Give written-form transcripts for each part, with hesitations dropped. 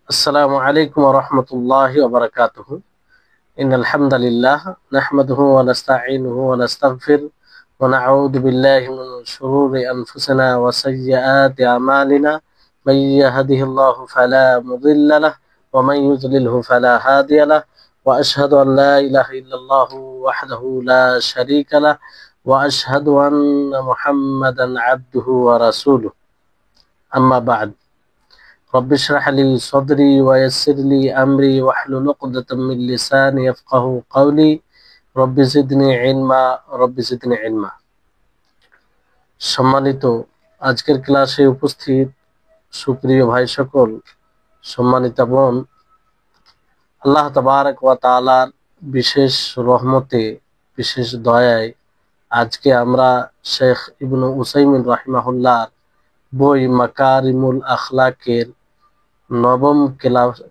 আসসালামু আলাইকুম ওয়া রাহমাতুল্লাহি ওয়া বারাকাতুহু। ইন্নাল হামদালিল্লাহ নাহমাদুহু ওয়া নাস্তাঈনুহু ওয়া নাস্তাগফির ওয়া নাউযু বিল্লাহি মিন শুরুরি আনফুসিনা ওয়া সাইয়্যাতি আমালিনা। মান ইয়াহদিহিল্লাহু ফালা মুদিল্লা লাহু ওয়া মান ইউদ্লিলহু ফালা হাদিয়া লাহু। ওয়া আশহাদু আন লা ইলাহা ইল্লাল্লাহু ওয়াহদাহু লা শারীকা লাহু ওয়া আশহাদু আন্না মুহাম্মাদান আবদুহু ওয়া রাসূলুহু। আম্মা বা'দ। رب اشرح لي صدري ويسر لي أمري واحلل عقدة من لساني يفقهوا قولي رب زدني علما رب زدني علما। সম্মানিত আজকের ক্লাসে উপস্থিত সুপ্রিয় ভাই সকল, সম্মানিত বোন, আল্লাহ তাবারক ওয়া তাআলার বিশেষ রহমতে, বিশেষ দয়ায় আজকে আমরা শেখ ইবনে উসাইমিন রাহিমাহুল্লাহর বই মাকারিমুল আখলাকের নবম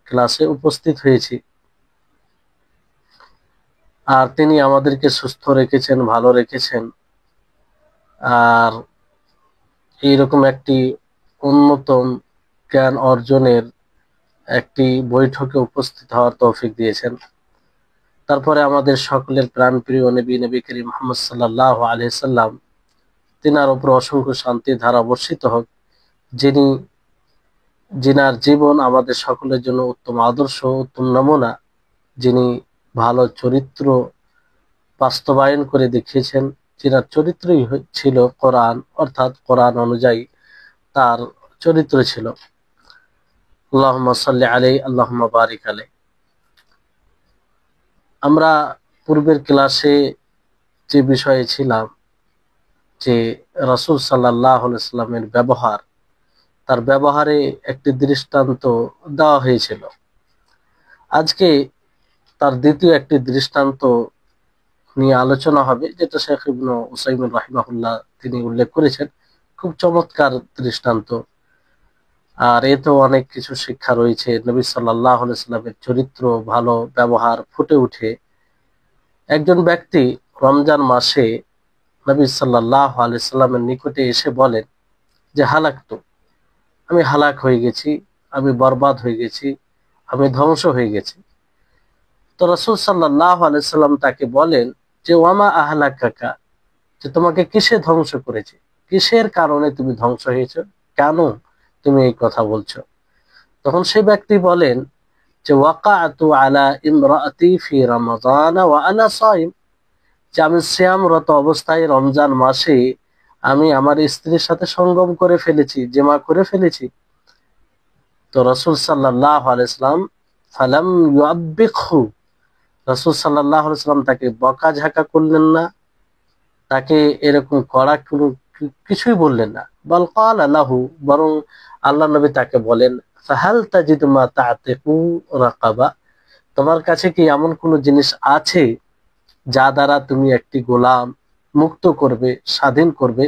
ক্লাসে উপস্থিত হয়েছি। আর তিনি আমাদেরকে সুস্থ রেখেছেন, ভালো রেখেছেন, আর এইরকম একটি উন্নতম জ্ঞান অর্জনের একটি বৈঠকে উপস্থিত হওয়ার তৌফিক দিয়েছেন। তারপরে আমাদের সকলের প্রাণপ্রিয় নবী করিম মুহাম্মদ সাল্লাল্লাহু আলাইহি সাল্লাম, তিনার উপর অসংখ্য শান্তির ধারা বর্ষিত হোক, যিনার জীবন আমাদের সকলের জন্য উত্তম আদর্শ, উত্তম নমুনা, যিনি ভালো চরিত্র বাস্তবায়ন করে দেখিয়েছেন, যিনার চরিত্রই ছিল কোরআন, অর্থাৎ কোরআন অনুযায়ী তার চরিত্র ছিল। আল্লাহুম্মা সাল্লি আলাইহি আল্লাহুম্মা বারিক আলাইহি। আমরা পূর্বের ক্লাসে যে বিষয়ে ছিলাম, যে রাসূল সাল্লাল্লাহু আলাইহি সাল্লামের ব্যবহার, তার ব্যবহারে একটি দৃষ্টান্ত দেওয়া হয়েছিল। আজকে তার দ্বিতীয় একটি দৃষ্টান্ত নিয়ে আলোচনা হবে, যেটা শেখ ইবনে উসাইমিন রাহিমাহুল্লাহ তিনি উল্লেখ করেছেন। খুব চমৎকার দৃষ্টান্ত, আর এতেও অনেক কিছু শিক্ষা রয়েছে। নবী সাল্লাল্লাহু আলাইহি সাল্লামের চরিত্র, ভালো ব্যবহার ফুটে উঠে। একজন ব্যক্তি রমজান মাসে নবী সাল্লাল্লাহু আলাইহি সাল্লামের নিকটে এসে বলেন যে হালাকতু, আমি হালাক হয়ে গেছি, আমি বরবাদ হয়ে গেছি, আমি ধ্বংস হয়ে গেছি। তো রাসূল সাল্লাল্লাহু আলাইহি সাল্লাম তাকে বলেন যে ওয়ামা আহলাকাকা, যে তোমাকে কিসে ধ্বংস করেছে, কিসের কারণে তুমি ধ্বংস হয়েছো, কেন তুমি এই কথা বলছো? তখন সেই ব্যক্তি বলেন যে ওয়াকাতু আলা ইমরাআতি ফি রমাদান ওয়া আনা সাইম, যে আমি সিয়ামরত অবস্থায় রমজান মাসে আমি আমার স্ত্রীর সাথে সঙ্গম করে ফেলেছি, জিমা করে ফেলেছি। তো রাসূল সাল্লাল্লাহু আলাইহি সাল্লাম ফালাম ইউআব্বিখু, রাসূল সাল্লাল্লাহু আলাইহি সাল্লাম তাকে বকাঝকা করলেন না, তাকে এরকম কড়া কোনো কিছুই বললেন না। বাল ক্বালা লাহু, বরং আল্লাহ নবী তাকে বলেন ফাহাল তাজিদু মা তা'তিকু রাকাবা, তোমার কাছে কি এমন কোনো জিনিস আছে যা দ্বারা তুমি একটি গোলাম মুক্ত করবে, স্বাধীন করবে?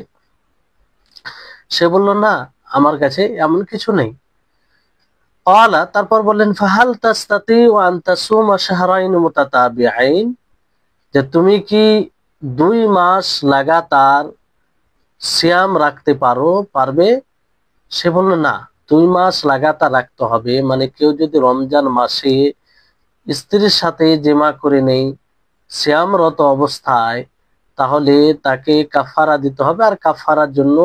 সে বলল না, আমার কাছে এমন কিছু নেই। ক্বালা, তারপর বললেন ফাহাল তাস্তাতিউ আন তাসুমা শাহরাইন মুতাতাবিআইন, যে তুমি কি 2 মাস লাগাতার সিয়াম রাখতে পারবে? সে বলল না, 2 মাস লাগাতার রাখতে হবে, মানে কেউ যদি রমজান মাসে স্ত্রীর সাথে জিমা করে নেই সিয়ামরত অবস্থায়, তাহলে তাকে কাফারা দিতে হবে। আর কাফারার জন্য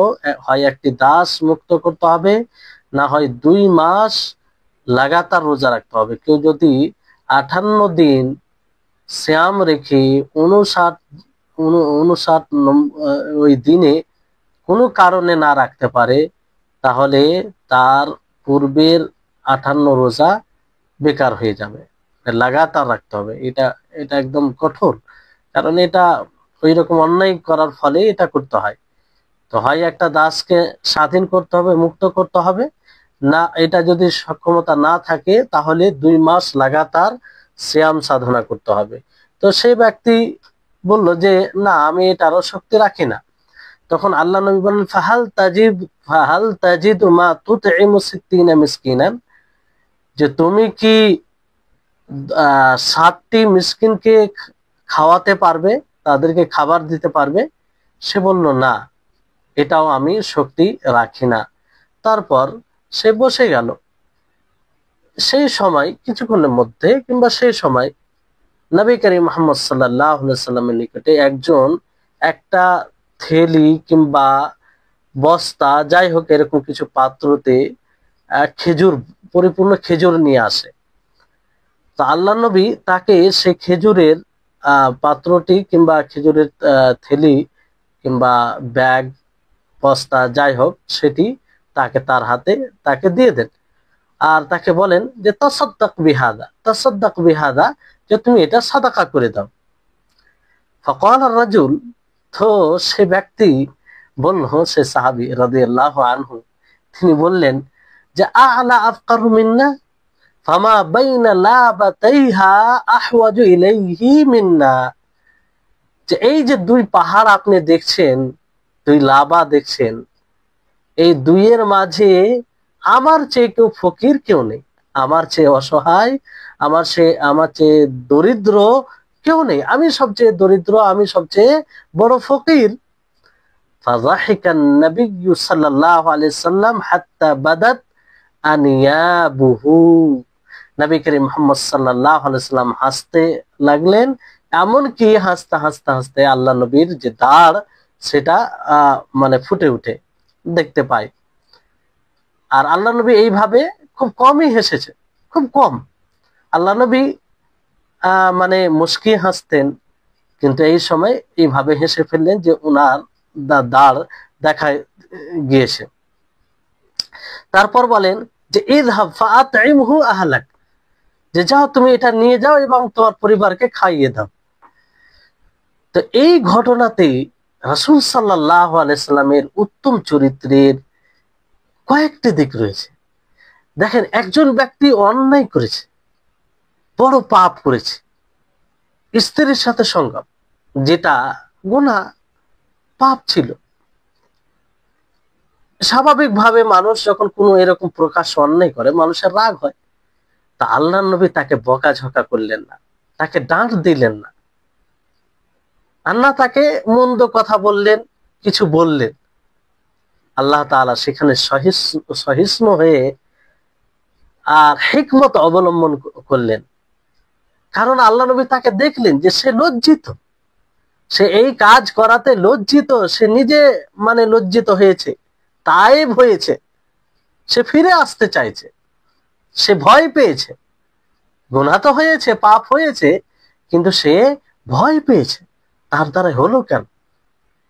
হয় একটি দাস মুক্ত করতে হবে, না হয় 2 মাস লাগাতার রোজা রাখতে হবে। কেউ যদি 58 দিন সিয়াম রেখে 59 ওই দিনে কোনো কারণে না রাখতে পারে, তাহলে তার পূর্বের 58 রোজা বেকার হয়ে যাবে। লাগাতার রাখতে হবে, এটা একদম কঠোর, কারণ এটা ওই রকম অন্যায় করার ফলে এটা করতে হয়। তো হয় একটা দাসকে স্বাধীন করতে হবে, মুক্ত করতে হবে, না এটা যদি সক্ষমতা না থাকে তাহলে 2 মাস লাগাতার সিয়াম সাধনা করতে হবে। তো সেই ব্যক্তি বলল যে না, আমি এটারও শক্তি রাখি না। তখন আল্লাহ নবী বলেন ফাহাল তাজিদু মা তুতঈমু 60 মিসকিনান, যে তুমি কি 60টি মিসকিনকে খাওয়াতে পারবে, তাদেরকে খাবার দিতে পারবে? সে বলল না, এটাও আমি শক্তি রাখি না। তারপর সে বসে গেল। সেই সময় কিছুক্ষণের মধ্যে কিংবা সেই সময় নবী করিম মুহাম্মদ সাল্লাল্লাহু আলাইহি সাল্লামের নিকটে একজন একটা থেলি কিংবা বস্তা যাই হোক এরকম কিছু পাত্রতে খেজুর, পরিপূর্ণ খেজুর নিয়ে আসে। তো আল্লাহ নবী তাকে সেই খেজুরের পাত্রটি কিংবা খেজুরের থেলি কিংবা ব্যাগ, বস্তা যাই হোক সেটি তাকে তার হাতে তাকে দিয়ে দেন, আর তাকে বলেন যে তাসাদ্দাক বিহাদা, তাসাদ্দাক বিহাদা, যে তুমি এটা সাদাকা করে দাও। ফাকাল রাজুল, তো সে ব্যক্তি বলল, সে সাহাবী রাদিয়াল্লাহু আনহু, তিনি বললেন যে আ'লা আফকারু মিন্না ফামা বাইনা লাবাতাইহা আহওয়াজু ইলাইহি মিন্না, যে এই যে দুই পাহাড় আপনি দেখছেন, দুই লাবা দেখছেন, এই দুইয়ের মাঝে আমার চেয়ে কেউ ফকির কেউ নেই, আমার চেয়ে অসহায়, আমার চেয়ে দরিদ্র কেউ নেই, আমি সবচেয়ে দরিদ্র, আমি সবচেয়ে বড় ফকির। ফাযাহিকান নবিয়্যু সাল্লাল্লাহু আলাইহি সাল্লাম হাত্তা বাদাত আনিয়াবুহু, নবী করিম মুহাম্মদ সাল্লাল্লাহু আলাইহি সাল্লাম হাসতে লাগলেন, এমন কি হাসতে হাসতে হাসতে আল্লাহ নবীর যে দাঁড় সেটা মানে ফুটে উঠে দেখতে পায়। আর আল্লাহ নবী এইভাবে খুব কমই হেসেছে, খুব কম। আল্লাহ নবী মানে মুস্কি হাসতেন, কিন্তু এই সময় এইভাবে হেসে ফেললেন যে উনার দাঁড় দেখা গিয়েছে। তারপর বলেন যে ইযহাব ফাআতইমহু আহলাক, যে যাও তুমি এটা নিয়ে যাও এবং তোমার পরিবারকে খাইয়ে দাও। তো এই ঘটনাতে রাসূল সাল্লাল্লাহু আলাইহি সাল্লামের উত্তম চরিত্রের কয়েকটি দিক রয়েছে। দেখেন, একজন ব্যক্তি অন্যায় করেছে, বড় পাপ করেছে, স্ত্রীর সাথে সঙ্গম, যেটা গুনাহ, পাপ ছিল। স্বাভাবিকভাবে মানুষ যখন কোনো এরকম প্রকাশ্য অন্যায় করে মানুষের রাগ হয়। তা আল্লাহর নবী তাকে বকাঝকা করলেন না, তাকে ডাঁট দিলেন না, আর না তাকে মন্দ কথা বললেন, কিছু বললেন। আল্লাহ তাআলা সেখানে সহিষ্ণু হয়ে আর হিকমত অবলম্বন করলেন, কারণ আল্লাহ নবী তাকে দেখলেন যে সে লজ্জিত, সে এই কাজ করাতে লজ্জিত, সে নিজে মানে লজ্জিত হয়েছে, তায়েব হয়েছে, সে ফিরে আসতে চাইছে, সে ভয় পেয়েছে। গুনাহ তো হয়েছে, পাপ হয়েছে, কিন্তু সে ভয় পেয়েছে, তার দ্বারা হলো কেন?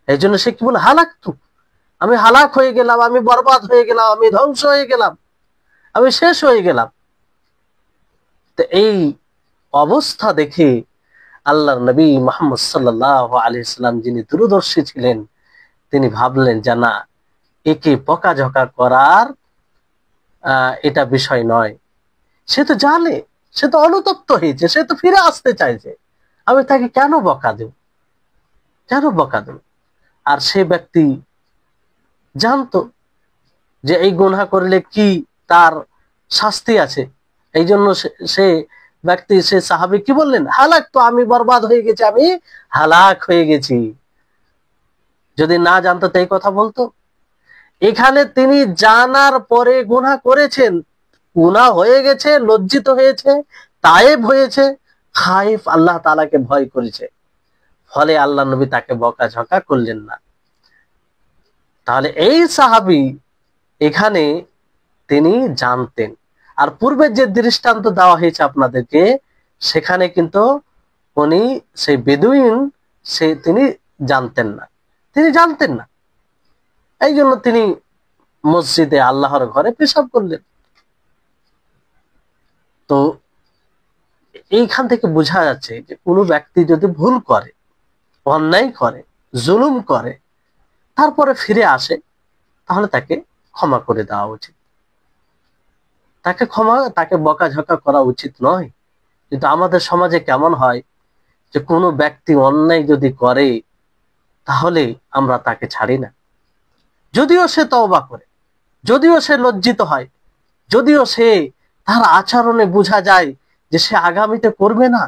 এই জন্য সে কি বলে, হালাকতু, আমি হালাক হয়ে গেলাম, আমি বরবাদ হয়ে গেলাম, আমি ধ্বংস হয়ে গেলাম, আমি শেষ হয়ে গেলাম। তো এই অবস্থা দেখে আল্লাহর নবী মুহাম্মদ সাল্লাল্লাহু আলাইহি সাল্লাম, যিনি দূরদর্শী ছিলেন, তিনি ভাবলেন যে না, একে বকাঝকা করার এটা বিষয় নয়, সে তো জানে, সে তো অনুতপ্ত হয়েছে, সে তো ফিরে আসতে চাইছে, আমি তাকে কেন বকা দেব, কেন বকা দেব? আর সে ব্যক্তি জানতো যে এই গুনাহ করলে কি তার শাস্তি আছে, এই জন্য সে ব্যক্তি, সে সাহাবী কি বললেন, হালাক, তো আমি বরবাদ হয়ে গেছি, আমি হালাক হয়ে গেছি। যদি না জানতো তো এই কথা বলতো? এখানে তিনি জানার পরে গুনাহ করেছেন, গুনাহ হয়ে গেছে, লজ্জিত হয়েছে, তায়েব হয়েছে, খাইফ, আল্লাহ তাআলাকে ভয় করেছে, ফলে আল্লাহ নবী তাকে বকাঝকা করলেন না। তাহলে এই সাহাবী এখানে তিনি জানতেন। আর পূর্বের যে দৃষ্টান্ত দেওয়া হয়েছে আপনাদেরকে, সেখানে কিন্তু উনি সেই বেদুইন, তিনি জানতেন না, তিনি জানতেন না, এই জন্য তিনি মসজিদে আল্লাহর ঘরে পেশাব করলেন। তো এইখান থেকে বোঝা যাচ্ছে যে কোনো ব্যক্তি যদি ভুল করে, অন্যায় করে, জুলুম করে, তারপরে ফিরে আসে, তাহলে তাকে ক্ষমা করে দেওয়া উচিত, তাকে বকাঝকা করা উচিত নয়। কিন্তু আমাদের সমাজে কেমন হয় যে কোনো ব্যক্তি অন্যায় যদি করে তাহলে আমরা তাকে ছাড়ি না, যদিও সে তওবা করে, যদিও সে লজ্জিত হয়, যদিও সে তার আচরণে বোঝা যায় যে সে আগামীতে করবে না,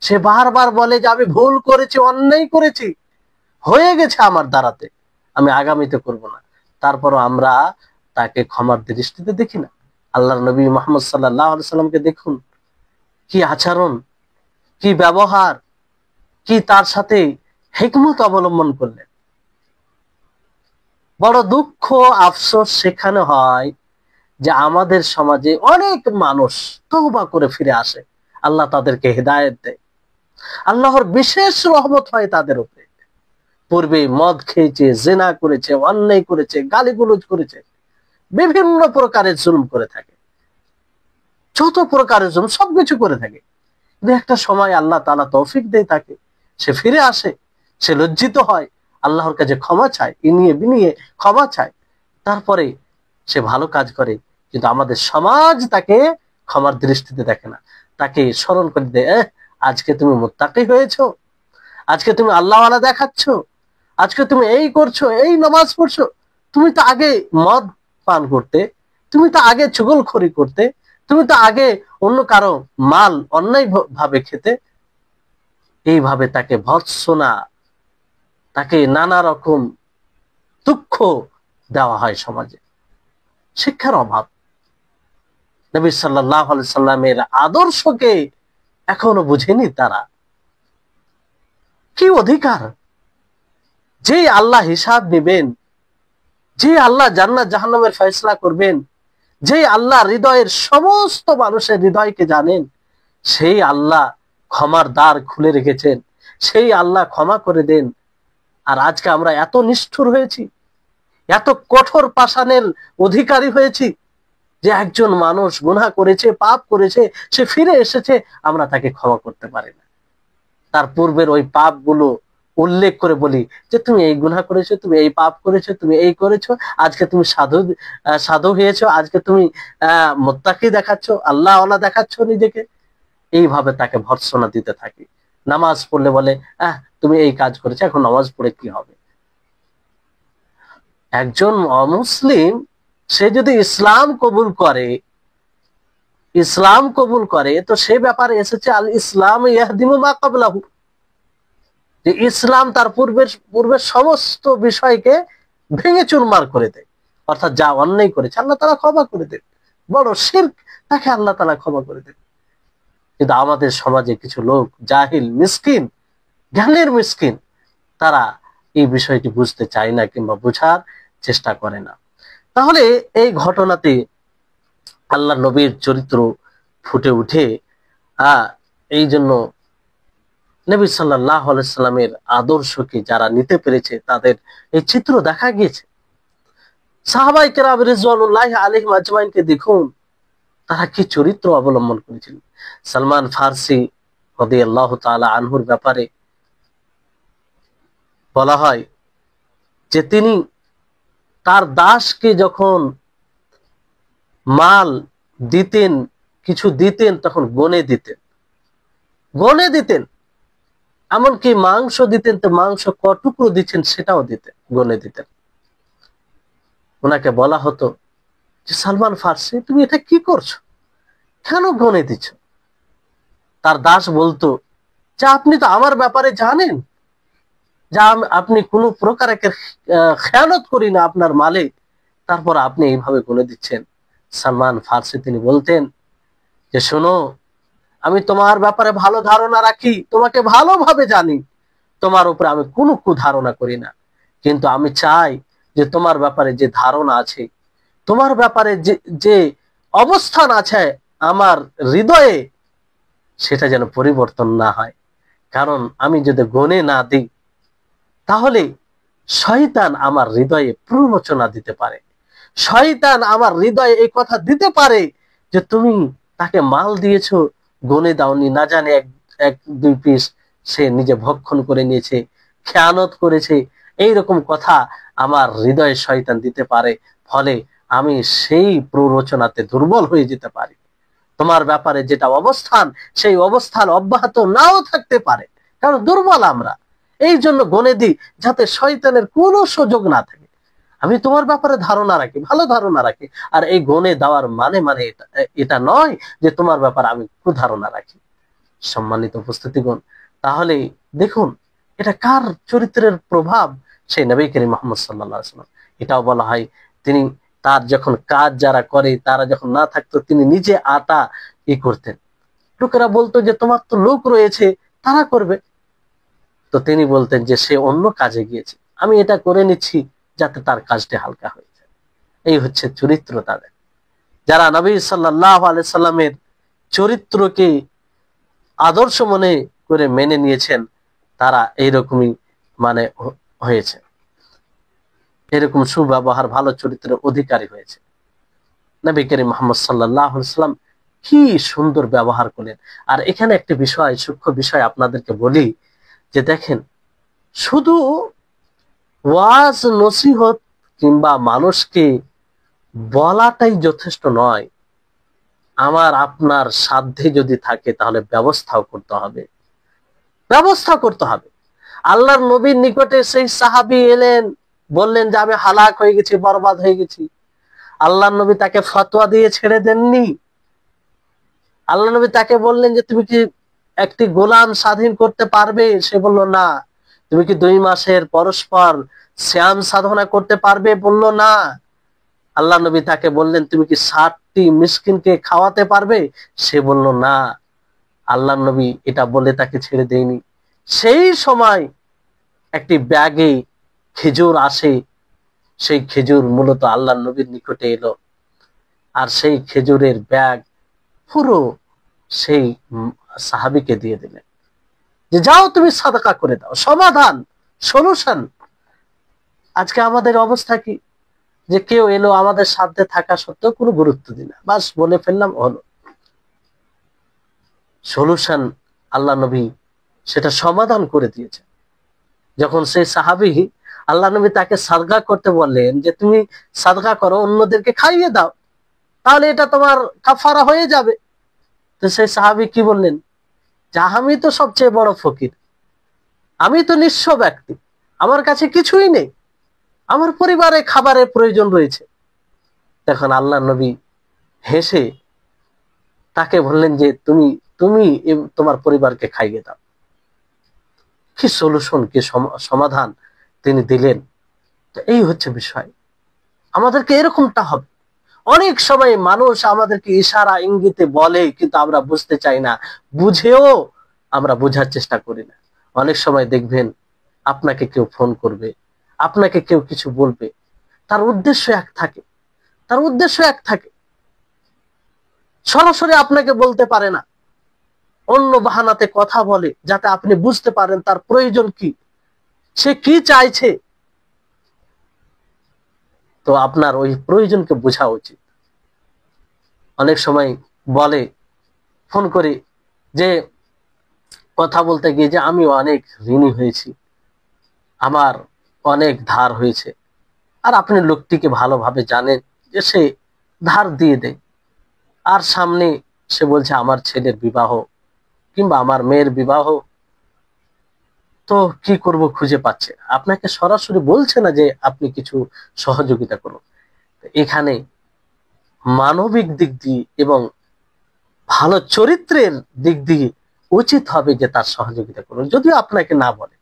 সে বারবার বলে যে আমি ভুল করেছি, অন্যায় করেছি, হয়ে গেছে আমার দ্বারাতে, আমি আগামীতে করব না, তারপরও আমরা তাকে ক্ষমার দৃষ্টিতে দেখি না, আল্লাহর নবী মুহাম্মদ সাল্লাল্লাহু আলাইহি সাল্লামকে দেখুন, কি আচরণ, কি ব্যবহার, কি তার সাথে হিকমত অবলম্বন করলেন। বড় দুঃখ আফসোস সেখানে হয় যে আমাদের সমাজে অনেক মানুষ তওবা করে ফিরে আসে, আল্লাহ তাদেরকে হেদায়েত দেয়, আল্লাহর বিশেষ রহমত হয় তাদের উপরে। পূর্বে মদ খেয়েছে, জিনা করেছে, অন্যায় করেছে, গালিগুলোজ করেছে, বিভিন্ন প্রকারের জুলুম করে থাকে, যত প্রকারের জুলুম সবকিছু করে থাকে। কিন্তু একটা সময় আল্লাহ তাআলা তৌফিক দেয় তাকে, সে ফিরে আসে, সে লজ্জিত হয়, আল্লাহর কাছে ক্ষমা চায়, ইনিয়ে বিনিয়ে ক্ষমা চায়, তারপরে সে ভালো কাজ করে। কিন্তু আমাদের সমাজ তাকে ক্ষমার দৃষ্টিতে দেখে না, তাকে স্মরণ করে দেয়, আজকে তুমি মুত্তাকি হয়েছো, আজকে তুমি আল্লাহওয়ালা দেখাচ্ছ, আজকে তুমি এই করছো, এই নামাজ পড়ছো, তুমি তো আগে মদ পান করতে, তুমি তো আগে চুগলখড়ি করতে, তুমি তো আগে অন্য কারো মাল অন্যায় ভাবে খেতে। এইভাবে তাকে ভৎসনা, তাকে নানা রকম দুঃখ দেওয়া হয় সমাজে। শিক্ষার অভাব। নবী সাল্লাল্লাহু আলাইহি সাল্লামের আদর্শকে এখনো বুঝেনি তারা। কি অধিকার, যে আল্লাহ হিসাব নেবেন, যে আল্লাহ জান্নাত জাহান্নামের ফয়সালা করবেন, যে আল্লাহ হৃদয়ের সমস্ত মানুষের হৃদয়কে জানেন, সেই আল্লাহ ক্ষমার দ্বার খুলে রেখেছেন, সেই আল্লাহ ক্ষমা করে দেন। আর আজকে আমরা এত নিষ্ঠুর হয়েছি, এত কঠোর পাষাণের অধিকারী হয়েছি যে একজন মানুষ গুনাহ করেছে, পাপ করেছে, সে ফিরে এসেছে, আমরা তাকে ক্ষমা করতে পারি না। তার পূর্বের ওই পাপগুলো উল্লেখ করে বলি যে তুমি এই গুনাহ করেছো, তুমি এই পাপ করেছো, তুমি এই করেছো, আজকে তুমি সাধু হয়েছো, আজকে তুমি মুত্তাকি দেখাচ্ছ, আল্লাহওয়ালা দেখাচ্ছ নিজেকে। এইভাবে তাকে ভর্ৎসনা দিতে থাকি। নামাজ পড়লে বলে তুমি এই কাজ করেছো, এখন নামাজ পড়ে কি হবে? একজন অমুসলিম সে যদি ইসলাম কবুল করে তো সে ব্যাপারে এসেছে আল ইসলাম ইয়াহদিমু মা ক্বাবলাহু, যে ইসলাম তার পূর্বের সমস্ত বিষয়কে ভেঙে চুরমার করে দেয়। অর্থাৎ যা অন্যায় করেছে আল্লাহ তাআলা ক্ষমা করে দেন, বড় শিরক তাকে আল্লাহ তাআলা ক্ষমা করে দেন। কিন্তু আমাদের সমাজে কিছু লোক জাহিল, মিসকিন, জ্ঞানের মিসকিন, তারা এই বিষয়টি বুঝতে চায় না কিংবা বোঝার চেষ্টা করে না। তাহলে এই ঘটনাতে আল্লাহ নবীর চরিত্র ফুটে উঠে। এই জন্য নবী সাল্লাল্লাহু আলাইহি সাল্লামের আদর্শকে যারা নিতে পেরেছে তাদের এই চিত্র দেখা গিয়েছে। সাহাবায়ে কেরাম রিজওয়ানুল্লাহি আলাইহিম আজমাইনকে দেখুন, তারা কি চরিত্র অবলম্বন করেছিলেন। সালমান ফারসি রাদিয়াল্লাহু তাআলা আনহুর ব্যাপারে বলা হয় যে তিনি তার দাসকে যখন মাল দিতেন, কিছু দিতেন, তখন গনে দিতেন, এমনকি মাংস দিতেন তো মাংস কটুকরো দিচ্ছেন সেটাও দিতেন, গনে দিতেন। ওনাকে বলা হতো যে সালমান ফারসি তুমি এটা কি করছো, কেন গনে দিচ্ছ? তার দাস বলতো যে আপনি তো আমার ব্যাপারে জানেন, যা আপনি কোনো প্রকারে খেয়ানত করি না আপনার মালে, তারপর আপনি এইভাবে গনে দিচ্ছেন। সালমান ফারসি তিনি বলতেন যে শোনো, আমি তোমার ব্যাপারে ভালো ধারণা রাখি, তোমাকে ভালোভাবে জানি, তোমার উপরে আমি কোনো কুধারণা করি না, কিন্তু আমি চাই যে তোমার ব্যাপারে যে ধারণা আছে, তোমার ব্যাপারে যে অবস্থান আছে আমার হৃদয়ে, সেটা যেন পরিবর্তন না হয়। কারণ আমি যদি গনে না দিই তাহলে শয়তান আমার হৃদয়ে প্ররোচনা দিতে পারে, শয়তান আমার হৃদয়ে এই কথা দিতে পারে যে তুমি তাকে মাল দিয়েছো, গনে দাওনি, না জানে এক দুই পিস সে নিজে ভক্ষণ করে নিয়েছে, খেয়ানত করেছে, এইরকম কথা আমার হৃদয়ে শয়তান দিতে পারে। ফলে আমি সেই প্ররোচনাতে দুর্বল হয়ে যেতে পারি। তোমার ব্যাপারে যেটা অবস্থান, সেই অবস্থান অব্যাহত নাও থাকতে পারে, কারণ দুর্বল আমরা। এই জন্য গনে দিই যাতে শয়তানের কোনো সুযোগ না থাকে। আমি তোমার ব্যাপারে ধারণা রাখি, ভালো ধারণা রাখি। আর এই গনে দেওয়ার মানে এটা নয় যে তোমার ব্যাপারে আমি কুধারণা রাখি। সম্মানিত উপস্থিতিগণ, তাহলে দেখুন এটা কার চরিত্রের প্রভাব? সেই নবী করিম মুহাম্মদ সাল্লাল্লাহু আলাইহি ওয়াসাল্লাম। এটাও বলা হয় তিনি তার যখন কাজ যারা করে তারা যখন না থাকতো তিনি নিজে আটা করতেন। লোকেরা বলতো যে তোমার তো লোক রয়েছে, তারা করবে। তো তিনি বলতেন যে সে অন্য কাজে গিয়েছে, আমি এটা করে নিচ্ছি যাতে তার কাজটা হালকা হয়ে যায়। এই হচ্ছে চরিত্র তাদের। যারা নবী সাল্লাল্লাহু আলাইহি সাল্লামের চরিত্রকে আদর্শ মনে করে মেনে নিয়েছেন তারা এইরকমই মানে হয়েছে, এরকম সুব্যবহার ভালো চরিত্রের অধিকারী হয়েছে। নবী করিম মুহাম্মদ সাল্লাল্লাহু আলাইহি সাল্লাম কি সুন্দর ব্যবহার করলেন। আর এখানে একটি বিষয়, সূক্ষ্ম বিষয় আপনাদেরকে বলি যে দেখেন, শুধু ওয়াজ নসিহত কিংবা মানুষকে বলাটাই যথেষ্ট নয়, আমার আপনার সাধ্যে যদি থাকে তাহলে ব্যবস্থাও করতে হবে, ব্যবস্থা করতে হবে। আল্লাহর নবীর নিকটে সেই সাহাবী এলেন, বললেন যে আমি হালাক হয়ে গেছি, বরবাদ হয়ে গেছি। আল্লাহর নবী তাকে ফতোয়া দিয়ে ছেড়ে দেননি। আল্লাহ নবী তাকে বললেন যে তুমি কি একটি গোলাম স্বাধীন করতে পারবে? সে বলল না। তুমি কি 2 মাসের পরস্পর শ্যাম সাধনা করতে পারবে? বলল না। আল্লাহ নবী তাকে বললেন তুমি কি 60টি মিসকিনকে খাওয়াতে পারবে? সে বলল না। আল্লাহ নবী এটা বলে তাকে ছেড়ে দেয়নি। সেই সময় একটি ব্যাগে খেজুর আসে, সেই খেজুর মূলত আল্লাহ নবীর নিকটে এলো, আর সেই খেজুরের ব্যাগ পুরো সেই সাহাবীকে দিয়ে দিলেন যে যাও তুমি সাদাকা করে দাও। সমাধান, সলিউশন। আজকে আমাদের অবস্থা কি, যে কেউ এলো আমাদের সাথে থাকা সত্ত্বেও কোনো গুরুত্ব দিই না, বাস বলে ফেললাম হলো। সলিউশন আল্লাহ নবী সেটা সমাধান করে দিয়েছে। যখন সেই সাহাবী আল্লাহ নবী তাকে সাদকা করতে বললেন যে তুমি সাদকা করো, অন্যদেরকে খাইয়ে দাও, তাহলে এটা তোমার কাফারা হয়ে যাবে। তো সেই সাহাবী কি বললেন যে আমি তো সবচেয়ে বড় ফকির, আমি তো নিঃস্ব ব্যক্তি, আমার কাছে কিছুই নেই, আমার পরিবারে খাবারের প্রয়োজন রয়েছে। তখন আল্লাহ নবী হেসে তাকে বললেন যে তুমি তুমি তোমার পরিবারকে খাইয়ে দাও। কি সলিউশন, কি সমাধান তিনি দিলেন। তো এই হচ্ছে বিষয়, আমাদেরকে এরকমটা হবে। অনেক সময় মানুষ আমাদেরকে ইশারা ইঙ্গিতে বলে, কিন্তু আমরা বুঝতে চাই না, বুঝেও আমরা বোঝার চেষ্টা করি না। অনেক সময় দেখবেন আপনাকে কেউ ফোন করবে, আপনাকে কেউ কিছু বলবে, তার উদ্দেশ্য এক থাকে, তার উদ্দেশ্য এক থাকে, সরাসরি আপনাকে বলতে পারে না, অন্য বাহানাতে কথা বলে যাতে আপনি বুঝতে পারেন তার প্রয়োজন কি, সে কি চাইছে। তো আপনার ওই প্রয়োজনকে বোঝা উচিত। অনেক সময় বলে ফোন করে যে কথা বলতে গিয়ে যে আমি অনেক ঋণী হয়েছি, আমার অনেক ধার হয়েছে, আর আপনি লোকটিকে ভালোভাবে জানেন যে সে ধার দিয়ে দেয়, আর সামনে সে বলছে আমার ছেলের বিবাহ কিংবা আমার মেয়ের বিবাহ, তো কি করব খুঁজে পাচ্ছে, আপনাকে সরাসরি বলছে না যে আপনি কিছু সহযোগিতা করুন। এখানে মানবিক দিক দিয়ে এবং ভালো চরিত্রের দিক দিয়ে উচিত হবে যে তার সহযোগিতা করুন, যদিও আপনাকে না বলে।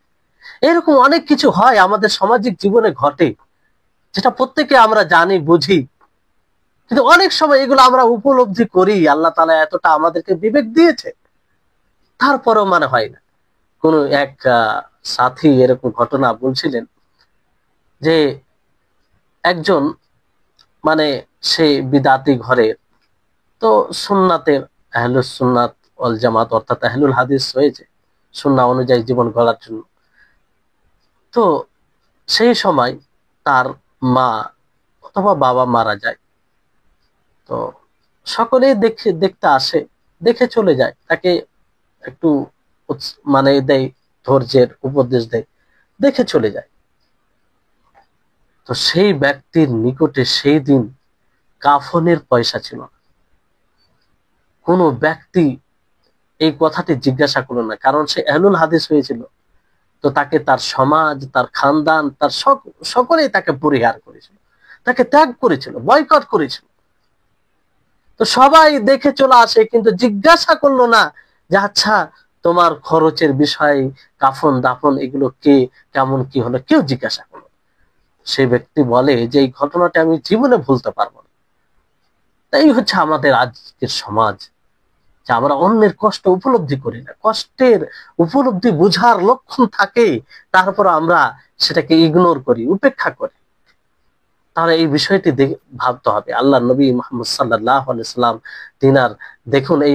এরকম অনেক কিছু হয় আমাদের সামাজিক জীবনে ঘটে, যেটা প্রত্যেকে আমরা জানি, বুঝি, কিন্তু অনেক সময় এগুলো আমরা উপলব্ধি করি। আল্লাহ তাআলা এতটা আমাদেরকে বিবেক দিয়েছে, তারপরেও মানে হয় না। কোন এক সাথী এরকম ঘটনা বলছিলেন যে একজন মানে সে বিদাতি ঘরের, তো সুন্নাতের আহলুস সুন্নাত ওয়াল জামাত অর্থাৎ আহলুল হাদিস হয়েছে, সুন্নাহ অনুযায়ী জীবন গড়ার জন্য। তো সেই সময় তার মা অথবা বাবা মারা যায়, তো সকলেই দেখতে আসে, দেখে চলে যায়, তাকে একটু মানে দেয়, ধৈর্যের উপদেশ দেয়, দেখে চলে যায়। তো সেই ব্যক্তির নিকটে সেই দিন কাফনের পয়সা ছিল না। কোনো ব্যক্তি এই কথাটি জিজ্ঞাসা করলো না, কারণ সে আহলুল হাদিস হয়েছিল। তো তাকে তার সমাজ, তার খানদান, তার সকলেই তাকে পরিহার করেছিল, তাকে ত্যাগ করেছিল, বয়কট করেছিল। তো সবাই দেখে চলে আসে, কিন্তু জিজ্ঞাসা করলো না যে আচ্ছা তোমার খরচের বিষয়, কাফন দাফন এগুলো কে কেমন কি হলো, কেউ জিজ্ঞাসা করলো। সেই ব্যক্তি বলে যে এই ঘটনাটা আমি জীবনে ভুলতে পারবো না। তাই হচ্ছে আমাদের আজকের সমাজ, যে আমরা অন্যের কষ্ট উপলব্ধি করি না, কষ্টের উপলব্ধি বুঝার লক্ষণ থাকে, তারপর আমরা সেটাকে ইগনোর করি, উপেক্ষা করি। তাহলে এই বিষয়টি ভাবতে হবে। আল্লাহ নবী মুহাম্মদ সাল্লাল্লাহু আলাইহি সাল্লাম তিনার দেখুন এই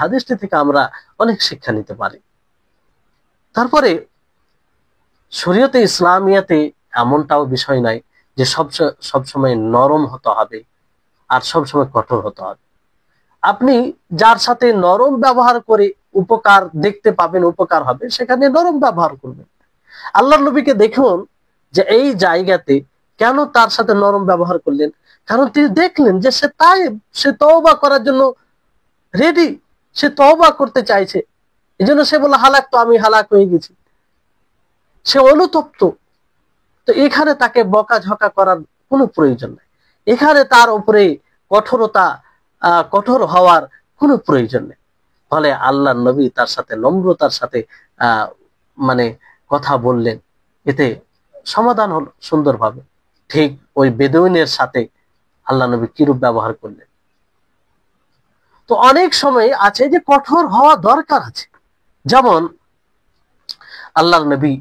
হাদিসটি থেকে আমরা অনেক শিক্ষা নিতে পারি। তারপরে শরীয়তে ইসলামিয়াতে এমনটাও বিষয় নাই যে সবসময় নরম হতে হবে আর সবসময় কঠোর হতে হবে। আপনি যার সাথে নরম ব্যবহার করে উপকার দেখতে পাবেন, উপকার হবে, সেখানে নরম ব্যবহার করবেন। আল্লাহর নবীকে দেখুন যে এই জায়গাতে কেন তার সাথে নরম ব্যবহার করলেন, কারণ তিনি দেখলেন যে সে তায়েব, সে তওবা করার জন্য রেডি, সে তওবা করতে চাইছে। এই জন্য সে বলল হালাক, তো আমি হালাক হয়ে গেছি, সে অনুতপ্ত। তো এখানে তাকে বকাঝকা করার কোনো প্রয়োজন নাই, এখানে তার উপরে কঠোর হওয়ার কোনো প্রয়োজন নেই। ফলে আল্লাহ নবী তার সাথে নম্রতার সাথে মানে কথা বললেন, এতে সমাধান হলো সুন্দরভাবে। ঠিক ওই বেদুইনের সাথে আল্লাহ নবী কিরূপ ব্যবহার করলেন। তো অনেক সময় আছে যে কঠোর হওয়া দরকার আছে, যেমন আল্লাহর নবী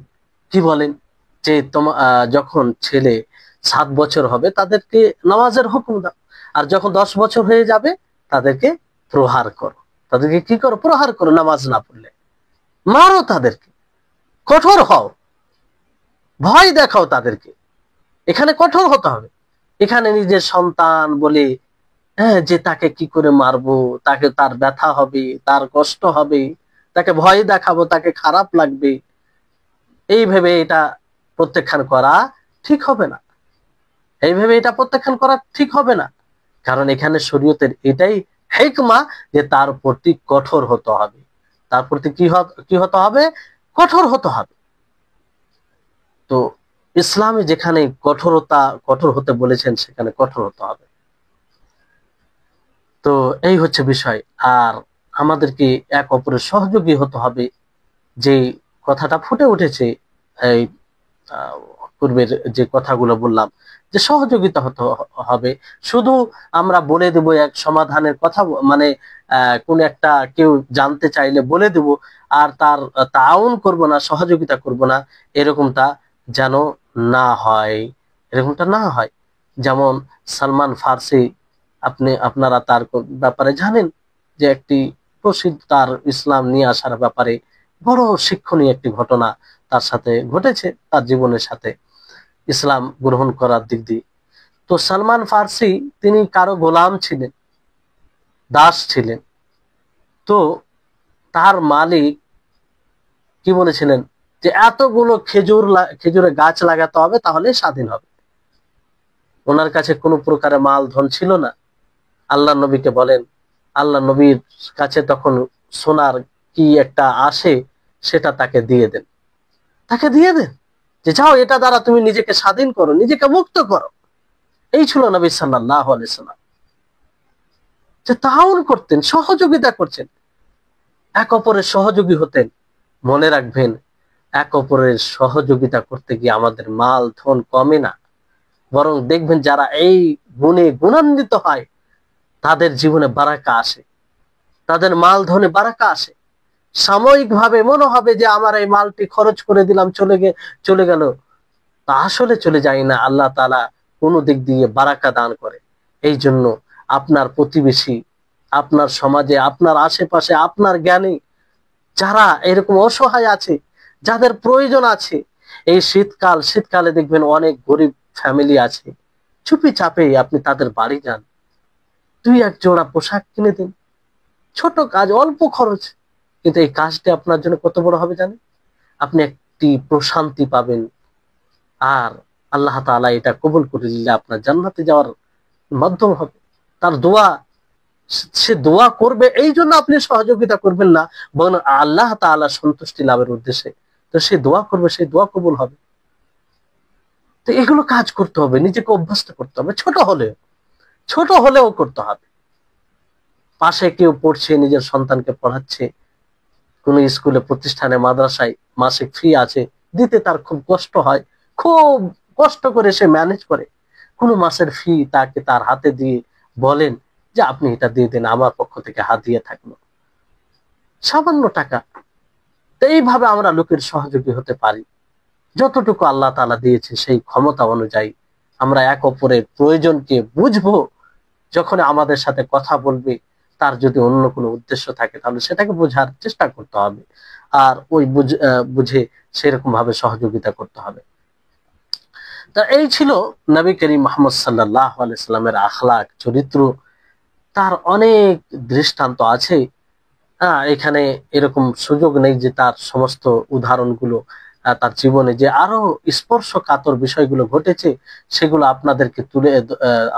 কি বলেন যে যখন ছেলে 7 বছর হবে তাদেরকে নামাজের হুকুম দাও, আর যখন 10 বছর হয়ে যাবে তাদেরকে প্রহার করো। তাদেরকে কি করো? প্রহার করো, নামাজ না পড়লে মারো তাদেরকে, কঠোর হও, ভয় দেখাও তাদেরকে। এখানে কঠোর হতে হবে। এখানে নিজের সন্তান বলে যে তাকে কি করে মারবো, তাকে তার ব্যথা হবে, তার কষ্ট হবে, তাকে ভয় দেখাবো, তাকে খারাপ লাগবে, এই ভেবে এটা প্রত্যাখ্যান করা ঠিক হবে না। এইভাবে এটা প্রত্যাখ্যান করা ঠিক হবে না, কারণ এখানে শরীয়তের এটাই হিকমা যে তার প্রতি কঠোর হতে হবে, তার প্রতি কি হতে হবে? কঠোর হতে হবে। তো ইসলামে যেখানে কঠোর হতে বলেছেন সেখানে কঠোর হতে হবে। তো এই হচ্ছে বিষয়। আর আমাদেরকে এক অপরের সহযোগী হতে হবে, যে কথাটা ফুটে উঠেছে এই পূর্বের যে কথাগুলো বললাম, যে সহযোগিতা হতে হবে। শুধু আমরা বলে দেব এক সমাধানের কথা, মানে কোন একটা কেউ জানতে চাইলে বলে দেব আর তার তাউন করব না, সহযোগিতা করব না, এরকমটা যেন না হয়, এরকমটা না হয়। যেমন সালমান ফার্সি, আপনারা তার ব্যাপারে জানেন যে একটি প্রসিদ্ধ, তার ইসলাম নিয়ে আসার ব্যাপারে বড় শিক্ষণীয় একটি ঘটনা তার সাথে ঘটেছে, তার জীবনের সাথে, ইসলাম গ্রহণ করার দিক দিয়ে। তো সালমান ফার্সি তিনি কারো গোলাম ছিলেন, দাস ছিলেন। তো তার মালিক কি বলেছিলেন যে এতগুলো খেজুরের গাছ লাগাতে হবে, তাহলে স্বাধীন হবে। ওনার কাছে কোনো প্রকারের মাল ধন ছিল না। আল্লাহ নবীকে বলেন, আল্লাহ নবীর কাছে তখন সোনার কি একটা আসে, সেটা তাকে দিয়ে দেন, যে যাও, এটা দ্বারা তুমি নিজেকে স্বাধীন করো, নিজেকে মুক্ত করো। এই ছিল নবী সাল্লাল্লাহু আলাইহি সাল্লাম, যে তাআউন করতেন, সহযোগিতা করছেন, এক অপরের সহযোগী হতেন। মনে রাখবেন, এক অপরের সহযোগিতা করতে গিয়ে আমাদের মাল ধন কমে না, বরং দেখবেন যারা এই গুণে গুণান্বিত হয় তাদের জীবনে বারাকা আসে, তাদের মাল ধনে বারাকা আসে। সাময়িকভাবে মনে হবে যে আমার এই মালটি খরচ করে দিলাম, চলে গেল, তা আসলে চলে যায় না। আল্লাহ তাআলা কোন দিক দিয়ে বারাকা দান করে। এই জন্য আপনার প্রতিবেশী, আপনার সমাজে, আপনার আশেপাশে, আপনার জ্ঞানে যারা এরকম অসহায় আছে, যাদের প্রয়োজন আছে, এই শীতকালে দেখবেন অনেক গরিব ফ্যামিলি আছে, চুপি চাপে আপনি তাদের বাড়ি যান, 2-1 জোড়া পোশাক কিনে দিন। ছোট কাজ, অল্প খরচ, কিন্তু এই কাজটি আপনার জন্য কত বড় হবে জানেন? আপনি একটি প্রশান্তি পাবেন, আর আল্লাহ তাআলা এটা কবুল করে নিলে আপনার জান্নাতে যাওয়ার মাধ্যম হবে। তার দোয়া, সে দোয়া করবে, এই জন্য আপনি সহযোগিতা করবেন না, বরং আল্লাহ তাআলা সন্তুষ্টি লাভের উদ্দেশ্যে। তো সে দোয়া করবে, সেই দোয়া কবুল হবে। তো এগুলো কাজ করতে হবে, নিজেকে অভ্যস্ত করতে হবে, ছোট হলেও করতে হবে। পাশে কেউ পড়ছে, নিজের সন্তানকে পড়াচ্ছে, কোন স্কুলে, প্রতিষ্ঠানে, মাদ্রাসায় মাসিক ফি আছে, দিতে তার খুব কষ্ট হয়, খুব কষ্ট করে সে ম্যানেজ করে, কোনো মাসের ফি তাকে তার হাতে দিয়ে বলেন যে আপনি এটা দিয়ে দেন, আমার পক্ষ থেকে হাদিয়া থাকলো, সামান্য টাকা। তো এইভাবে আমরা লোকের সহযোগী হতে পারি। যতটুকু আল্লাহ তাআলা দিয়েছে সেই ক্ষমতা অনুযায়ী আমরা এক অপরের প্রয়োজনকে বুঝবো। যখন আমাদের সাথে কথা বলবে, তার যদি অন্য কোনো উদ্দেশ্য থাকে তাহলে সেটাকে বোঝার চেষ্টা করতে হবে, আর ওই বুঝে সেরকম ভাবে সহযোগিতা করতে হবে। তা এই ছিল নবী করিম মুহাম্মদ সাল্লাল্লাহু আলাইহি সাল্লামের আখলাক, চরিত্র। তার অনেক দৃষ্টান্ত আছে। এখানে এরকম সুযোগ নেই যে তার সমস্ত উদাহরণগুলো, তার জীবনে যে আরো স্পর্শকাতর বিষয়গুলো ঘটেছে সেগুলো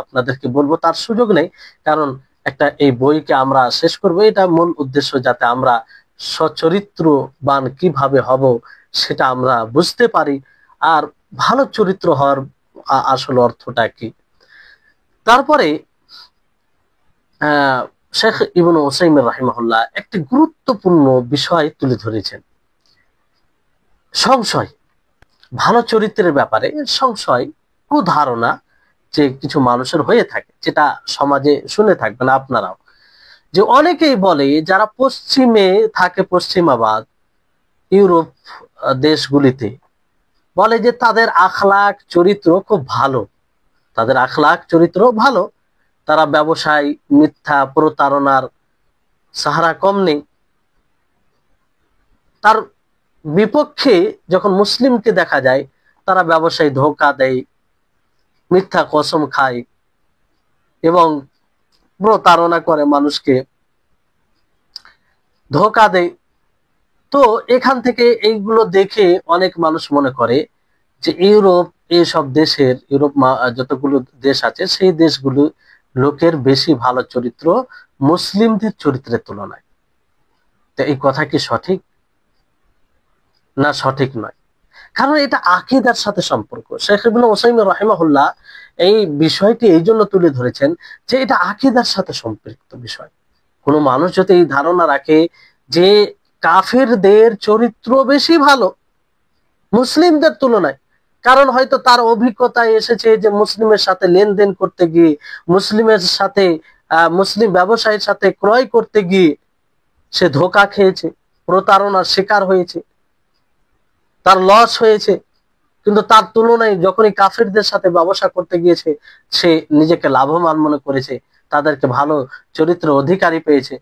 আপনাদেরকে বলবো, তার সুযোগ নেই। কারণ একটা এই বইকে আমরা শেষ করব, এটা মূল উদ্দেশ্য যাতে আমরা সচরিত্রবান কিভাবে হব সেটা আমরা বুঝতে পারি, আর ভালো চরিত্র হওয়ার আসল অর্থটা কি। তারপরে শেখ ইবনে উসাইমিন রাহিমাহুল্লাহ একটি গুরুত্বপূর্ণ বিষয় তুলে ধরেছেন, সংশয়। ভালো চরিত্রের ব্যাপারে সংশয়, কুধারণা যে কিছু মানুষের হয়ে থাকে, যেটা সমাজে শুনে থাকবেন আপনারাও, যে অনেকেই বলে যারা পশ্চিমে থাকে, পশ্চিমাবাদ ইউরোপ দেশগুলিতে, বলে যে তাদের আখলাক চরিত্র খুব ভালো, তাদের আখলাক চরিত্র ভালো, তারা ব্যবসায় মিথ্যা প্রতারণার সাহারা কম নেই। তার বিপক্ষে যখন মুসলিমকে দেখা যায়, তারা ব্যবসায় ধোঁকা দেয়, মিথ্যা কসম খায় এবং প্রতারণা করে, মানুষকে ধোঁকা দেয়। তো এখান থেকে এইগুলো দেখে অনেক মানুষ মনে করে যে ইউরোপ, এইসব দেশের, যতগুলো দেশ আছে সেই দেশগুলো লোকের বেশি ভালো চরিত্র মুসলিমদের চরিত্রের তুলনায়। তো এই কথা কি সঠিক? না, সঠিক নয়। কারণ এটা আকীদার সাথে সম্পর্ক। শেখ ইবনে উসাইমিন রাহিমাহুল্লাহ এই বিষয়টি এই জন্য তুলে ধরেছেন যে এটা আকীদার সাথে সম্পৃক্ত বিষয়। কোন মানুষ যদি এই ধারণা রাখে যে কাফেরদের চরিত্র বেশি ভালো মুসলিমদের তুলনায়, কারণ হয়তো তার অভিজ্ঞতায় এসেছে যে মুসলিমের সাথে লেনদেন করতে গিয়ে, মুসলিমের সাথে মুসলিম ব্যবসায়ীর সাথে ক্রয় করতে গিয়ে সে ধোঁকা খেয়েছে, প্রতারণার শিকার হয়েছে, তার লস হয়েছে, কিন্তু তার তুলনায় যখনই কাফেরদের সাথে ব্যবসা করতে গিয়েছে সে নিজেকে লাভবান মনে করেছে, তাদেরকে ভালো চরিত্র অধিকারী পেয়েছে।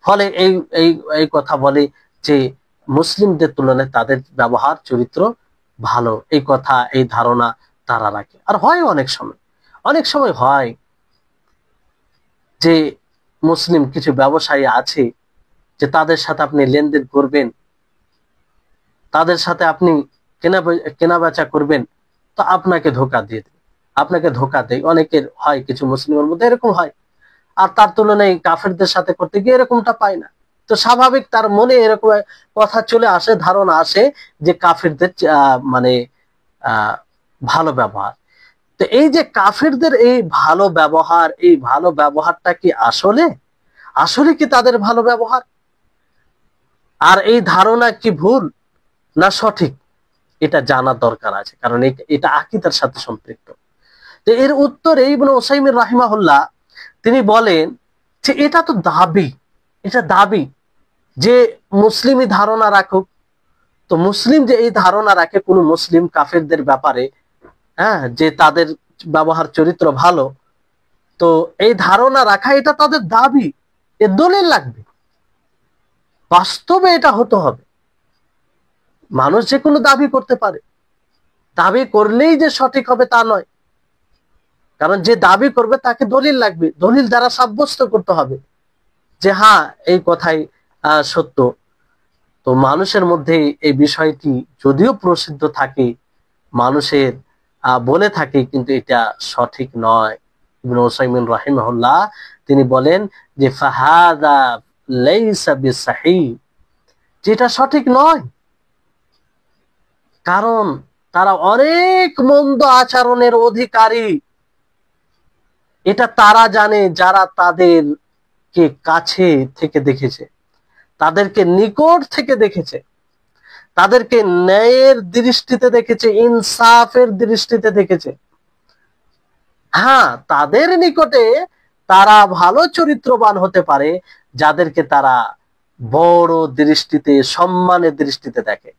ফলে এই এই এই কথা বলে যে মুসলিমদের তুলনায় তাদের ব্যবহার চরিত্র ভালো, এই কথা, এই ধারণা তারা রাখে। আর হয় অনেক সময় হয় যে মুসলিম কিছু ব্যবসায়ী আছে যে তাদের সাথে আপনি লেনদেন করবেন, তাদের সাথে আপনি কেনা বেচা করবেন, তো আপনাকে ধোঁকা দিয়ে দেবে, আপনাকে ধোঁকা দেয়। অনেকের হয়, কিছু মুসলিমের মধ্যে এরকম হয়, আর তার তুলনায় কাফেরদের সাথে করতে গিয়ে এরকমটা পায় না। তো স্বাভাবিক তার মনে এরকম কথা চলে আসে, ধারণা আসে যে কাফেরদের মানে ভালো ব্যবহার। তো এই যে কাফেরদের এই ভালো ব্যবহার, এই ভালো ব্যবহারটা কি আসলে কি তাদের ভালো ব্যবহার, আর এই ধারণা কি ভুল না সঠিক, এটা জানার দরকার আছে, কারণ এটা আকীদার সাথে সম্পৃক্ত। তো এর উত্তরে ইবনে উসাইমিন রাহিমাহুল্লাহ তিনি বলেন যে এটা তো দাবি যে মুসলিমই ধারণা রাখুক। তো মুসলিম যে এই ধারণা রাখে কোন মুসলিম কাফেরদের ব্যাপারে, যে তাদের ব্যবহার চরিত্র ভালো, তো এই ধারণা রাখা এটা তাদের দাবি, এর দলিল লাগবে, বাস্তবে এটা হতে হবে। মানুষ যে কোনো দাবি করতে পারে, দাবি করলেই যে সঠিক হবে তা নয়, কারণ যে দাবি করবে তাকে দলিল লাগবে, দলিল দ্বারা সাব্যস্ত করতে হবে যে হ্যাঁ এই কথাই সত্য। তো মানুষের মধ্যে এই বিষয়টি যদিও প্রসিদ্ধ থাকে, মানুষের বলে থাকে, কিন্তু এটা সঠিক নয়। ইবনে উসাইমিন রাহিমাহুল্লাহ তিনি বলেন যে ফাহাদা লাইসা বিসাহিহ, যেটা সঠিক নয়, কারণ তারা অনেক মন্দ আচরণের অধিকারী। এটা তারা জানে যারা তাদেরকে কাছে থেকে দেখেছে, তাদেরকে নিকট থেকে দেখেছে, তাদেরকে ন্যায়ের দৃষ্টিতে দেখেছে, ইনসাফের দৃষ্টিতে দেখেছে। হ্যাঁ, তাদের নিকটে তারা ভালো চরিত্রবান হতে পারে যাদেরকে তারা বড় দৃষ্টিতে, সম্মানের দৃষ্টিতে দেখে,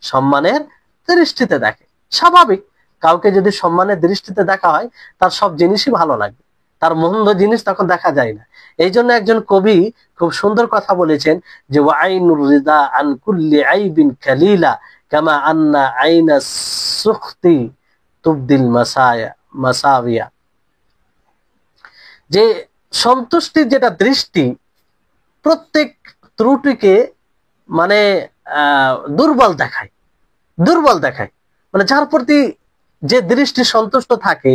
সম্মানের দৃষ্টিতে দেখে। স্বাভাবিক, কাউকে যদি সম্মানের দৃষ্টিতে দেখা হয় তার সব জিনিসই ভালো লাগবে, তার মন্দ জিনিস তখন দেখা যায় না। এই জন্য একজন কবি খুব সুন্দর কথা বলেছেন যে ওয়াইনুর রিদা আন কুল্লি আইবিন কালিলা কামা আন্না আইনা সুখতি তুবদিল মাসাবিয়া, যে সন্তুষ্টির যেটা দৃষ্টি প্রত্যেক ত্রুটিকে মানে দুর্বল দেখায়, দুর্বল দেখায়। মানে যার প্রতি যে দৃষ্টি সন্তুষ্ট থাকে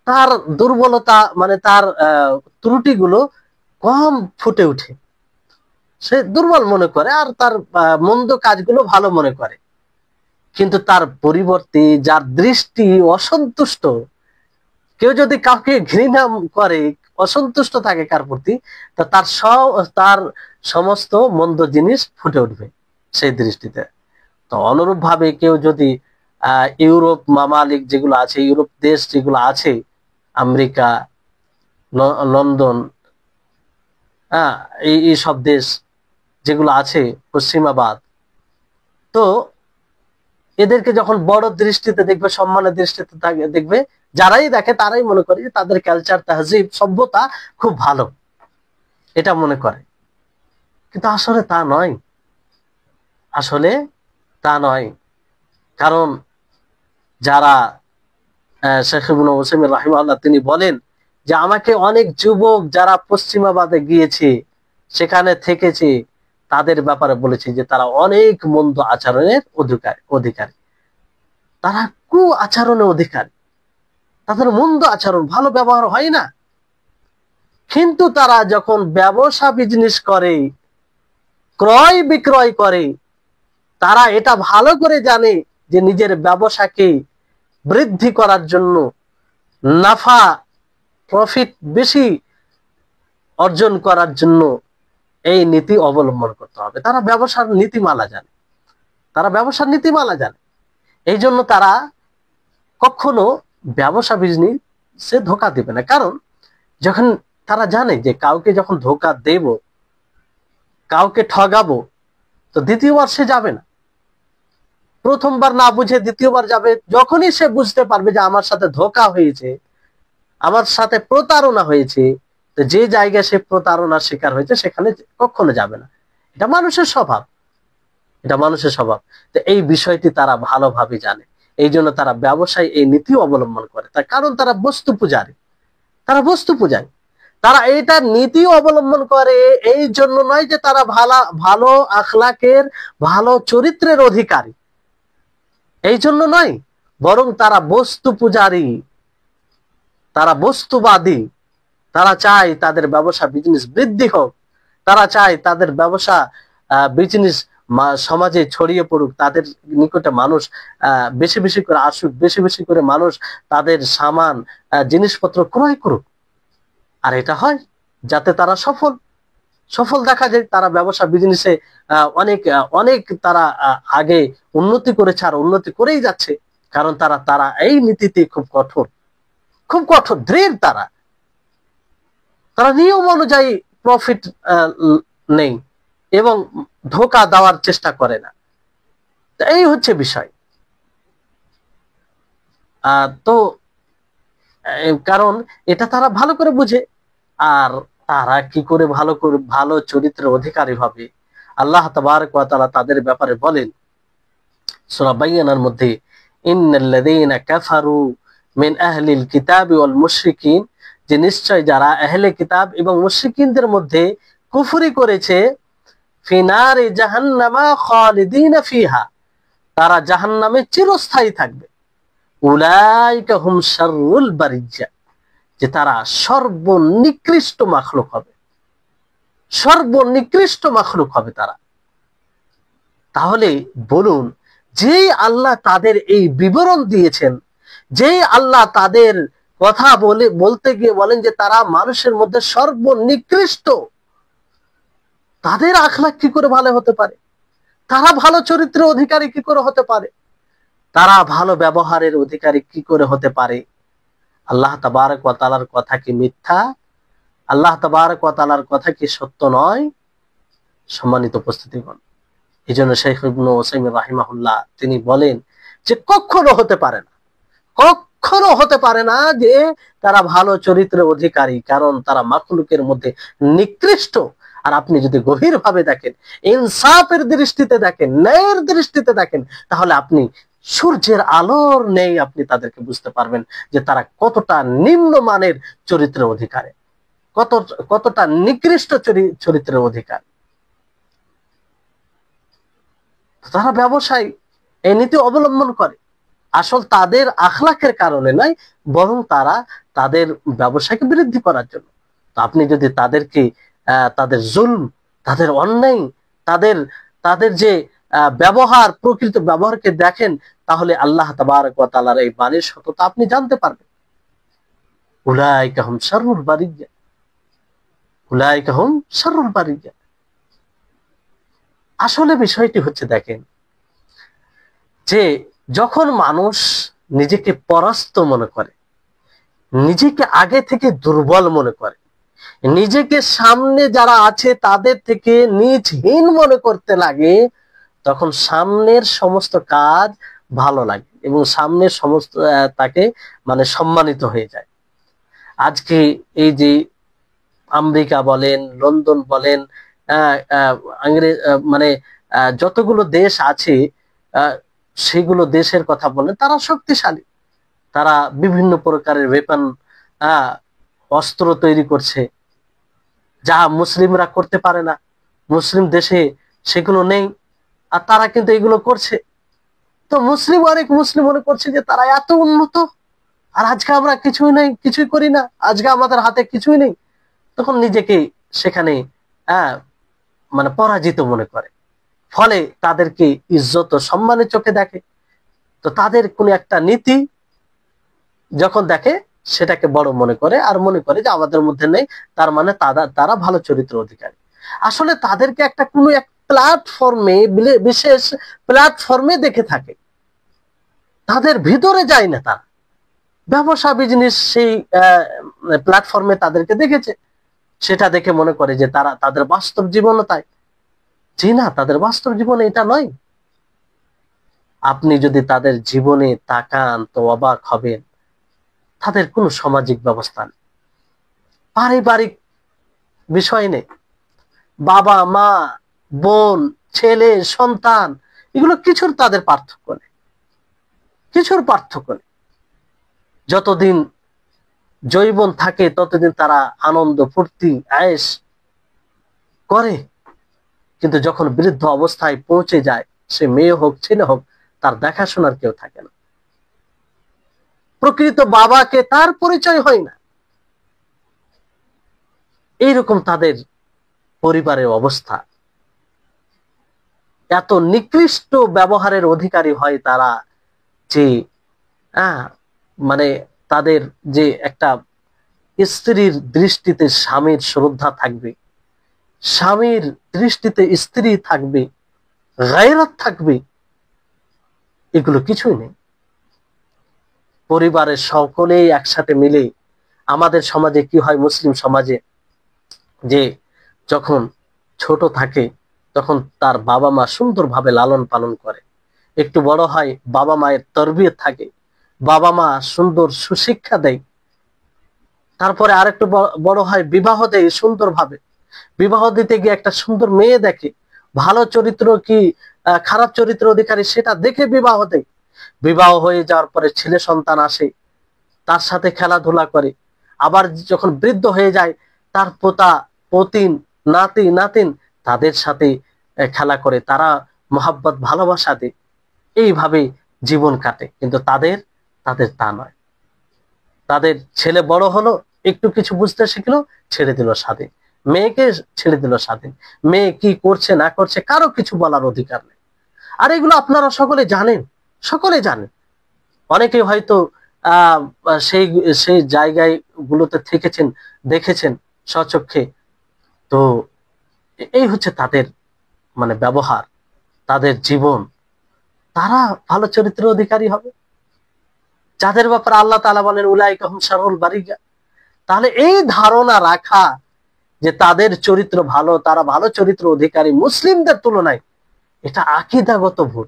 তার দুর্বলতা মানে তার ত্রুটিগুলো কম ফুটে ওঠে, সে দুর্বল মনে করে আর তার মন্দ কাজগুলো ভালো মনে করে। কিন্তু তার পরিবর্তে যার দৃষ্টি অসন্তুষ্ট, কেউ যদি কাউকে ঘৃণা করে, অসন্তুষ্ট থাকে কার প্রতি, তা তার সমস্ত মন্দ জিনিস ফুটে উঠবে সেই দৃষ্টিতে। তো অনুরূপ ভাবে কেউ যদি ইউরোপ মামালিক যেগুলো আছে, ইউরোপ দেশ যেগুলো আছে, আমেরিকা, লন্ডন, হ্যাঁ, এই সব দেশ যেগুলো আছে পশ্চিমাবাদ, তো এদেরকে যখন বড় দৃষ্টিতে দেখবে, সম্মানের দৃষ্টিতে দেখবে, যারাই দেখে তারাই মনে করে যে তাদের কালচার, তাহজিব, সভ্যতা খুব ভালো, এটা মনে করে। কিন্তু আসলে তা নয়, আসলে তা নয়। কারণ যারা শেখ ইবনে উসাইমিন রাহিমাহুল্লাহ তিনি বলেন যে আমাকে অনেক যুবক যারা পশ্চিমাবাদে গিয়েছে, সেখানে থেকেছে, তাদের ব্যাপারে বলেছে যে তারা অনেক মন্দ আচরণের অধিকারী, তারা কু আচরণের অধিকারী, তাদের মন্দ আচরণ, ভালো ব্যবহার হয় না। কিন্তু তারা যখন ব্যবসা বিজনেস করে, ক্রয় বিক্রয় করে, তারা এটা ভালো করে জানে যে নিজের ব্যবসাকে বৃদ্ধি করার জন্য, নাফা প্রফিট বেশি অর্জন করার জন্য এই নীতি অবলম্বন করতে হবে। তারা ব্যবসার নীতিমালা জানে, তারা ব্যবসার নীতিমালা জানে। এই জন্য তারা কখনো ব্যবসা বিজনেসে ধোকা দেবে না। কারণ যখন তারা জানে যে কাউকে যখন ধোকা দেব, কাউকে ঠগাবো, তো দ্বিতীয়বার সে যাবে না। প্রথমবার না বুঝে দ্বিতীয়বার যাবে যখনই সে বুঝতে পারবে যে আমার সাথে ধোকা হয়েছে, আমার সাথে প্রতারণা হয়েছে। তো যে জায়গায় সে প্রতারণার শিকার হয়েছে সেখানে কখনো যাবে না। এটা মানুষের স্বভাব, এটা মানুষের স্বভাব। তো এই বিষয়টি তারা ভালোভাবে জানে, এই জন্য তারা ব্যবসায় এই নীতি অবলম্বন করে। তার কারণ তারা বস্তু পূজারী, তারা বস্তু পূজারী। তারা এটা নীতি অবলম্বন করে এই জন্য নয় যে তারা ভালো আখলাকের, ভালো চরিত্রের অধিকারী, এই জন্য নয়, বরং তারা বস্তু পূজারী, তারা বস্তুবাদী। তারা চায় তাদের ব্যবসা বিজনেস বৃদ্ধি হোক, তারা চায় তাদের ব্যবসা বিজনেস সমাজে ছড়িয়ে পড়ুক, তাদের নিকটে মানুষ বেশি বেশি করে আসুক, বেশি বেশি করে মানুষ তাদের সামান জিনিসপত্র ক্রয় করুক। আর এটা হয় যাতে তারা সফল দেখা যায়। তারা ব্যবসা বিজনেসে অনেক অনেক তারা আগে উন্নতি করেছে আর উন্নতি করেই যাচ্ছে। কারণ তারা এই নীতিতে খুব কঠোর দৃঢ়। তারা নিয়ম অনুযায়ী প্রফিট নেই এবং ধোকা দেওয়ার চেষ্টা করে না। এই হচ্ছে বিষয়। তো কারণ এটা তারা ভালো করে বুঝে। আর তারা কি করে ভালো চরিত্রের অধিকারী হবে, আল্লাহ তাবারক ওয়া তাআলা তাদের ব্যাপারে বলেন সূরা বাইয়ানার মধ্যে, ইন্নাল্লাযীনা কাফারু মিন আহলিল কিতাবি ওয়াল মুশরিকিন, যে নিশ্চয় যারা আহলে কিতাব এবং মুশরিকিনদের মধ্যে কুফরি করেছে, ফি নারি জাহান্নামা খালিদিনা ফিহা, তারা জাহান্নামে চিরস্থায়ী থাকবে। উলাইকা হুম শাররুল বারিয়া, যে তারা সর্বনিকৃষ্ট মাখলুক হবে, সর্বনিকৃষ্ট মাখলুক হবে তারা। তাহলে বলুন, যে আল্লাহ তাদের এই বিবরণ দিয়েছেন, যে আল্লাহ তাদের কথা বলতে গিয়ে বলেন যে তারা মানুষের মধ্যে সর্বনিকৃষ্ট, তাদের আখলাক কি করে ভালো হতে পারে? তারা ভালো চরিত্রের অধিকারী কি করে হতে পারে? তারা ভালো ব্যবহারের অধিকারী কি করে হতে পারে? আল্লাহ তাবারক ওয়া তাআলার কথা কি মিথ্যা? আল্লাহ তাবারক ওয়া তাআলার কথা কি সত্য নয়? সম্মানিত উপস্থিতিগণ, এই জন্য শেখ ইবনে উসাইমিন রাহিমাহুল্লাহ তিনি বলেন যে কখনো হতে পারে না, কখনো হতে পারে না যে তারা ভালো চরিত্রের অধিকারী, কারণ তারা মাখলুকের মধ্যে নিকৃষ্ট। আর আপনি যদি গভীর ভাবে দেখেন, ইনসাফের দৃষ্টিতে দেখেন, ন্যায়ের দৃষ্টিতে দেখেন, তাহলে আপনি সূর্যের আলোর নেই আপনি তাদেরকে বুঝতে পারবেন যে তারা কতটা নিম্নমানের চরিত্রের অধিকারী, কতটা নিকৃষ্ট চরিত্রের অধিকারী। তারা ব্যবসায়ী এই নীতি অবলম্বন করে, আসল তাদের আখলাকের কারণে নয়, বরং তারা তাদের ব্যবসাকে বৃদ্ধি করার জন্য। তো আপনি যদি তাদেরকে তাদের জুলম, তাদের অন্যায়, তাদের তাদের যে ব্যবহার, প্রকৃত ব্যবহারকে দেখেন, তাহলে আল্লাহ তাবারক ওয়া তাআলার এই বাণীর সত্যতা আপনি জানতে পারবেন। উলাইকা হুম শাররুল বারিয়া, উলাইকা হুম শাররুল বারিয়া। আসলে বিষয়টি হচ্ছে, দেখেন যে যখন মানুষ নিজেকে পরাস্ত মনে করে, নিজেকে আগে থেকে দুর্বল মনে করে, নিজেকে সামনে যারা আছে তাদের থেকে নিজহীন মনে করতে লাগে, তখন সামনের সমস্ত কাজ ভালো লাগে এবং সামনের সমস্ত তাকে মানে সম্মানিত হয়ে যায়। আজকে এই যে আমেরিকা বলেন, লন্ডন বলেন, ইংরেজ মানে যতগুলো দেশ আছে, সেগুলো দেশের কথা বলেন, তারা শক্তিশালী, তারা বিভিন্ন প্রকারের ওয়েপন, অস্ত্র তৈরি করছে, যা মুসলিমরা করতে পারে না, মুসলিম দেশে সেগুলো নেই, আর তারা কিন্তু এগুলো করছে। তো অনেক মুসলিম মনে করছে যে তারা এত উন্নত, আর আজকে আমরা কিছুই নেই, কিছুই করি না, আজকে আমাদের হাতে কিছুই নেই, তখন নিজেকে সেখানে মানে পরাজিত মনে করে। ফলে তাদেরকে ইজ্জত ও সম্মানের চোখে দেখে। তো তাদের কোন একটা নীতি যখন দেখে, সেটাকে বড় মনে করে, আর মনে করে যে আমাদের মধ্যে নেই, তার মানে তারা ভালো চরিত্র অধিকারী। আসলে তাদেরকে একটা কোনো এক প্ল্যাটফর্মে, বিশেষ প্ল্যাটফর্মে দেখে থাকে, তাদের ভিতরে যায় না। তারা ব্যবসা বিজনেস সেই প্ল্যাটফর্মে তাদেরকে দেখেছে, সেটা দেখে মনে করে যে তারা তাদের বাস্তব জীবনও তাই। জি না, তাদের বাস্তব জীবনে এটা নয়। আপনি যদি তাদের জীবনে তাকান তো অবাক হবেন। তাদের কোনো সামাজিক ব্যবস্থা নেই, পারিবারিক বিষয় নেই, বাবা মা, বোন, ছেলে, সন্তান, এগুলো কিছুর তাদের পার্থক্য নেই, কিছুর পার্থক্য নেই। যতদিন যৌবন থাকে ততদিন তারা আনন্দ, ফুর্তি, আয়েশ করে, কিন্তু যখন বৃদ্ধ অবস্থায় পৌঁছে যায়, সে মেয়ে হোক ছেলে হোক, তার দেখাশোনার কেউ থাকে না, প্রকৃত বাবাকে তার পরিচয় হয় না। এইরকম তাদের পরিবারের অবস্থা। এত নিকৃষ্ট ব্যবহারের অধিকারী হয় তারা যে মানে তাদের যে একটা স্ত্রীর দৃষ্টিতে স্বামীর শ্রদ্ধা থাকবে, স্বামীর দৃষ্টিতে স্ত্রী থাকবে, গায়রত থাকবে, এগুলো কিছুই নেই। পরিবারের সকলেই একসাথে মিলে, আমাদের সমাজে কি হয়, মুসলিম সমাজে, যে যখন ছোট থাকে তখন তার বাবা মা সুন্দরভাবে লালন পালন করে, একটু বড় হয় বাবা মায়ের তরবিয়ত থাকে, বাবা মা সুন্দর সুশিক্ষা দেয়, তারপরে আরেকটু বড় হয় বিবাহ দেয় সুন্দরভাবে, বিবাহ দিতে গিয়ে একটা সুন্দর মেয়ে দেখে, ভালো চরিত্র কি খারাপ চরিত্র অধিকারী সেটা দেখে বিবাহ দেয়। বিবাহ হয়ে যাওয়ার পরে ছেলে সন্তান আসে, তার সাথে খেলাধুলা করে, আবার যখন বৃদ্ধ হয়ে যায় তার পোতা পতিন, নাতি নাতিন, তাদের সাথে খেলা করে, তারা মোহাব্বত ভালোবাসা দেয়, এইভাবে জীবন কাটে। কিন্তু তাদের তা নয়। তাদের ছেলে বড় হলো, একটু কিছু বুঝতে শিখলো, ছেড়ে দিল স্বাধীন, মেয়েকে ছেড়ে দিল স্বাধীন, মেয়ে কি করছে না করছে কারো কিছু বলার অধিকার নেই। আর এগুলো আপনারা সকলে জানেন, সকলে জানেন, অনেকে হয়তো সেই সেই জায়গায় গুলোতে থেকেছেন, দেখেছেন স্বচক্ষে। তো এই হচ্ছে তাদের মানে ব্যবহার, তাদের জীবন, তারা ভালো চরিত্রের অধিকারী হবে, যাদের ব্যাপারে আল্লাহ তাআলা বলেন উলাইকা হুম শাররুল বারিয়া। তাহলে এই ধারণা রাখা যে তাদের চরিত্র ভালো, তারা ভালো চরিত্র অধিকারী মুসলিমদের তুলনায়, এটা আকীদাগত ভুল,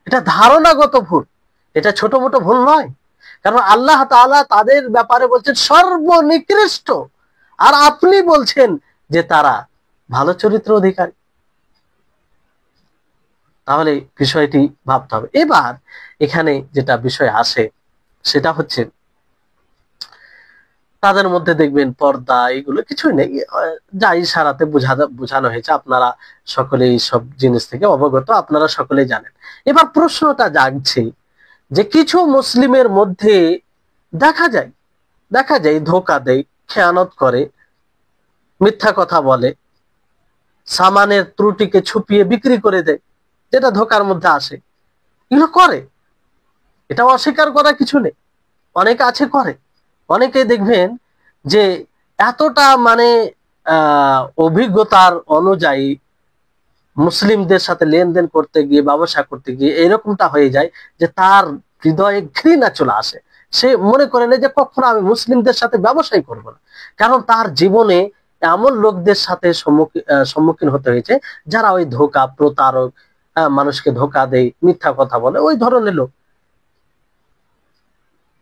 এটা ধারণাগত ভুল, এটা ছোট মোটো ভুল নয়। কারণ আল্লাহ তাআলা তাদের ব্যাপারে বলছেন সর্বনিকৃষ্ট, আর আপনি বলছেন যে তারা ভালো চরিত্র অধিকারী। তাহলে বিষয়টি ভাবতে হবে। এবার এখানে যেটা বিষয় আসে সেটা হচ্ছে তাদের মধ্যে দেখবেন পর্দা এগুলো কিছুই নেই, যা ইশারাতে বোঝানো হয়েছে, আপনারা সকলেই সব জিনিস থেকে অবগত, আপনারা সকলেই জানেন। এবার প্রশ্নটা জাগছে যে কিছু মুসলিমের মধ্যে দেখা যায় ধোঁকা দেয়, খেয়ানত করে, মিথ্যা কথা বলে, সামানের ত্রুটিকে ছুপিয়ে বিক্রি করে দেয়, যেটা ধোঁকার মধ্যে আসে, এগুলো করে, এটা অস্বীকার করার কিছু নেই, অনেকে আছে করে। অনেকে দেখবেন যে এতটা মানে অভিজ্ঞতার অনুযায়ী মুসলিমদের সাথে লেনদেন করতে গিয়ে, ব্যবসা করতে গিয়ে এরকমটা হয়ে যায় যে তার হৃদয়ে ঘৃণা চলে আসে, সে মনে করে না যে কখনো আমি মুসলিমদের সাথে ব্যবসাই করব না। কারণ তার জীবনে এমন লোকদের সাথে সম্মুখীন হতে হয়েছে যারা ওই ধোঁকা, প্রতারক, মানুষকে ধোঁকা দেয়, মিথ্যা কথা বলে, ওই ধরনের লোক।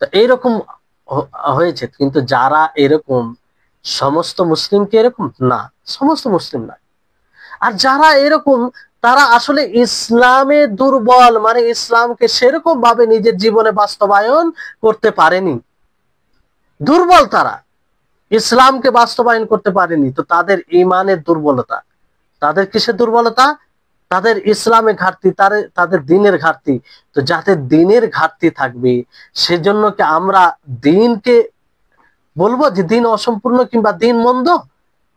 তো এইরকম হয়েছে। কিন্তু যারা এরকম, সমস্ত মুসলিমকে এরকম না, সমস্ত মুসলিম না। আর যারা এরকম তারা আসলে ইসলামে দুর্বল, মানে ইসলামকে সেরকম ভাবে নিজের জীবনে বাস্তবায়ন করতে পারেনি, দুর্বল, তারা ইসলামকে বাস্তবায়ন করতে পারেনি। তো তাদের ঈমানের দুর্বলতা, তাদের কিসের দুর্বলতা? তাদের ইসলামে ঘাটতি, তাদের দিনের ঘাটতি। তো যাতে দিনের ঘাটতি থাকবে, সেজন্য কি আমরা দিনকে বলবো যে দিন অসম্পূর্ণ কিংবা দিন মন্দ?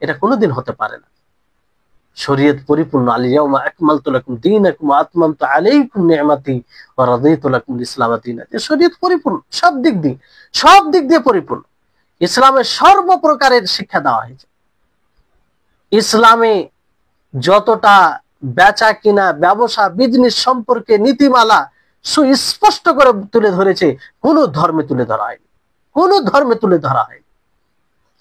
এটা কোনোদিন হতে পারে না। শরীয়ত পরিপূর্ণ, আল-ইয়াউমা আকমালতু লাকুম দীনাকুম ওয়া আতমামতু আলাইকুম নি'মাতি ওয়া রাদিতু লাকুমুল ইসলাম দীনান। শরীয়ত পরিপূর্ণ, সব দিক দিয়ে পরিপূর্ণ। ইসলামে সর্বপ্রকারের শিক্ষা দেওয়া হয়েছে। ইসলামে যতটা বেচা কিনা, ব্যবসা, বিজনেস সম্পর্কে নীতিমালা সুস্পষ্ট করে তুলে ধরেছে, কোন ধর্মে তুলে ধরা হয়নি, কোন ধর্মে তুলে ধরা হয়নি।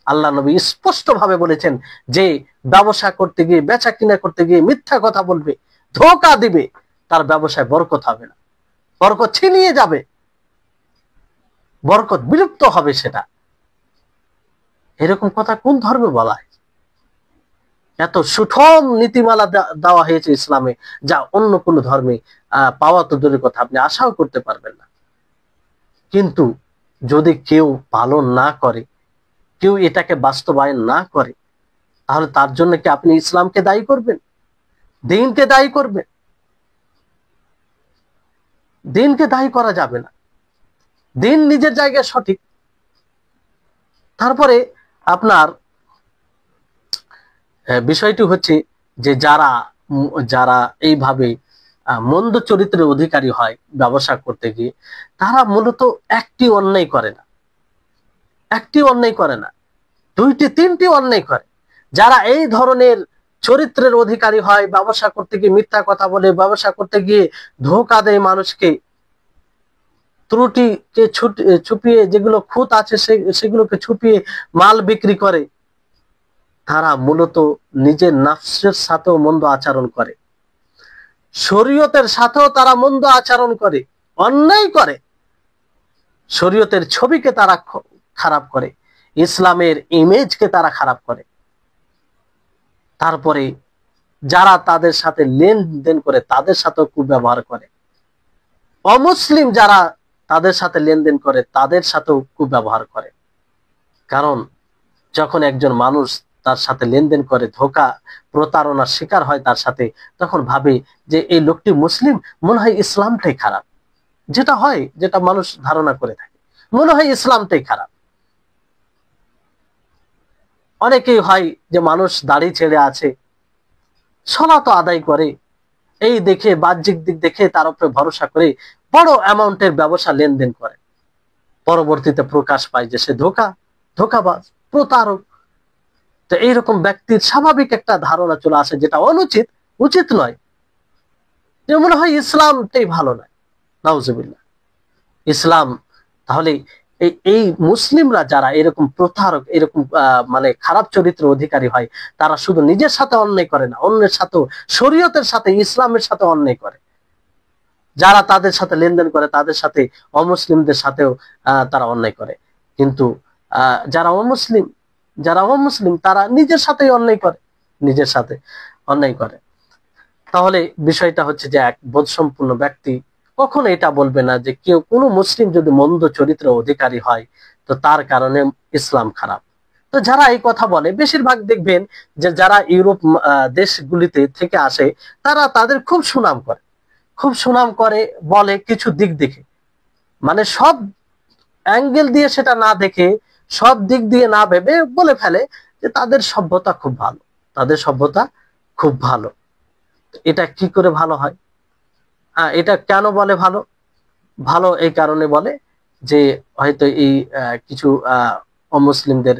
আল্লাহ নবী স্পষ্ট ভাবে বলেছেন যে ব্যবসা করতে গিয়ে, বেচা কিনা করতে গিয়ে মিথ্যা কথা বলবে, ধোঁকা দিবে, তার ব্যবসায় বরকত হবে না, বরকত ছিনিয়ে যাবে, বরকত বিলুপ্ত হবে। সেটা এরকম কথা কোন ধর্মে বলা হয়? এত সুঠম নীতিমালা দেওয়া হয়েছে ইসলামে, যা অন্য কোন ধর্মে পাওয়া তো দূরের কথা, আপনি আশাও করতে পারবেন না। কিন্তু যদি কেউ পালন না করে, কেউ এটাকে বাস্তবায়ন না করে, তাহলে তার জন্য কি আপনি ইসলামকে দায়ী করবেন? দিনকে দায়ী করবেন? দিনকে দায়ী করা যাবে না। দিন নিজের জায়গায় সঠিক। তারপরে আপনার বিষয়টি হচ্ছে যে যারা এইভাবে মন্দ চরিত্রের অধিকারী হয় ব্যবসা করতে গিয়ে, তারা মূলত একটি অন্যায় করে না, দুইটি তিনটি অন্যায় করে। যারা এই ধরনের চরিত্রের অধিকারী হয়, ব্যবসা করতে গিয়ে মিথ্যা কথা বলে, ব্যবসা করতে গিয়ে ধোঁকা দেয় মানুষকে, ত্রুটিকে ছুপিয়ে, যেগুলো খুঁত আছে সেগুলোকে ছুপিয়ে মাল বিক্রি করে, তারা মূলত নিজের নফসের সাথেও মন্দ আচরণ করে, শরীয়তের সাথেও তারা মন্দ আচরণ করে, অন্যায় করে, শরীয়তের ছবিকে তারা খারাপ করে, ইসলামের ইমেজকে তারা খারাপ করে। তারপরে যারা তাদের সাথে লেনদেন করে তাদের সাথেও কুব্যবহার করে, অমুসলিম যারা তাদের সাথে লেনদেন করে তাদের সাথেও কুব্যবহার করে। কারণ যখন একজন মানুষ তার সাথে লেনদেন করে, ধোঁকা, প্রতারণার শিকার হয় তার সাথে, তখন ভাবে যে এই লোকটি মুসলিম, মনে হয় ইসলামটাই খারাপ। যেটা মানুষ ধারণা করে থাকে, মনে হয় ইসলামটাই খারাপ। অনেকেই হয় যে মানুষ দাড়ি ছেড়ে আছে, সালাত আদায় করে, এই দেখে, বাহ্যিক দিক দেখে তার উপরে ভরসা করে বড় অ্যামাউন্টের ব্যবসা লেনদেন করে, পরবর্তীতে প্রকাশ পায় যে সে ধোঁকাবাজ, প্রতারক। তো এইরকম ব্যক্তির স্বাভাবিক একটা ধারণা চলে আসে, যেটা অনুচিত, উচিত নয়। যে মনে হয় ইসলামটাই ভালো নয়, নাউজুবিল্লাহ। ইসলাম তাহলে এই মুসলিমরা যারা এরকম প্রতারক, এরকম মানে খারাপ চরিত্রের অধিকারী হয়, তারা শুধু নিজের সাথে অন্যায় করে না, অন্যের সাথেও, শরীয়তের সাথে, ইসলামের সাথে অন্যায় করে। যারা তাদের সাথে লেনদেন করে তাদের সাথে, অমুসলিমদের সাথেও তারা অন্যায় করে। কিন্তু যারা অমুসলিম তারা নিজের সাথেই অন্যায় করে, নিজের সাথে অন্যায় করে। তাহলে বিষয়টা হচ্ছে যে এক বোধসম্পন্ন ব্যক্তি কখনো এটা বলবে না যে কেউ, কোনো মুসলিম যদি মন্দ চরিত্রের অধিকারী হয় তো তার কারণে ইসলাম খারাপ। তো যারা এই কথা বলে, বেশিরভাগ দেখবেন যে যারা ইউরোপ দেশগুলিতে থেকে আসে, তারা তাদের খুব সুনাম করে, খুব সুনাম করে বলে কিছু দিক দেখে, মানে সব অ্যাঙ্গেল দিয়ে সেটা না দেখে, সব দিক দিয়ে না ভেবে বলে ফেলে যে তাদের সভ্যতা খুব ভালো, তাদের সভ্যতা খুব ভালো। এটা কি করে ভালো হয়? এটা কেন বলে ভালো? ভালো এই কারণে বলে যে হয়তো এই কিছু অমুসলিমদের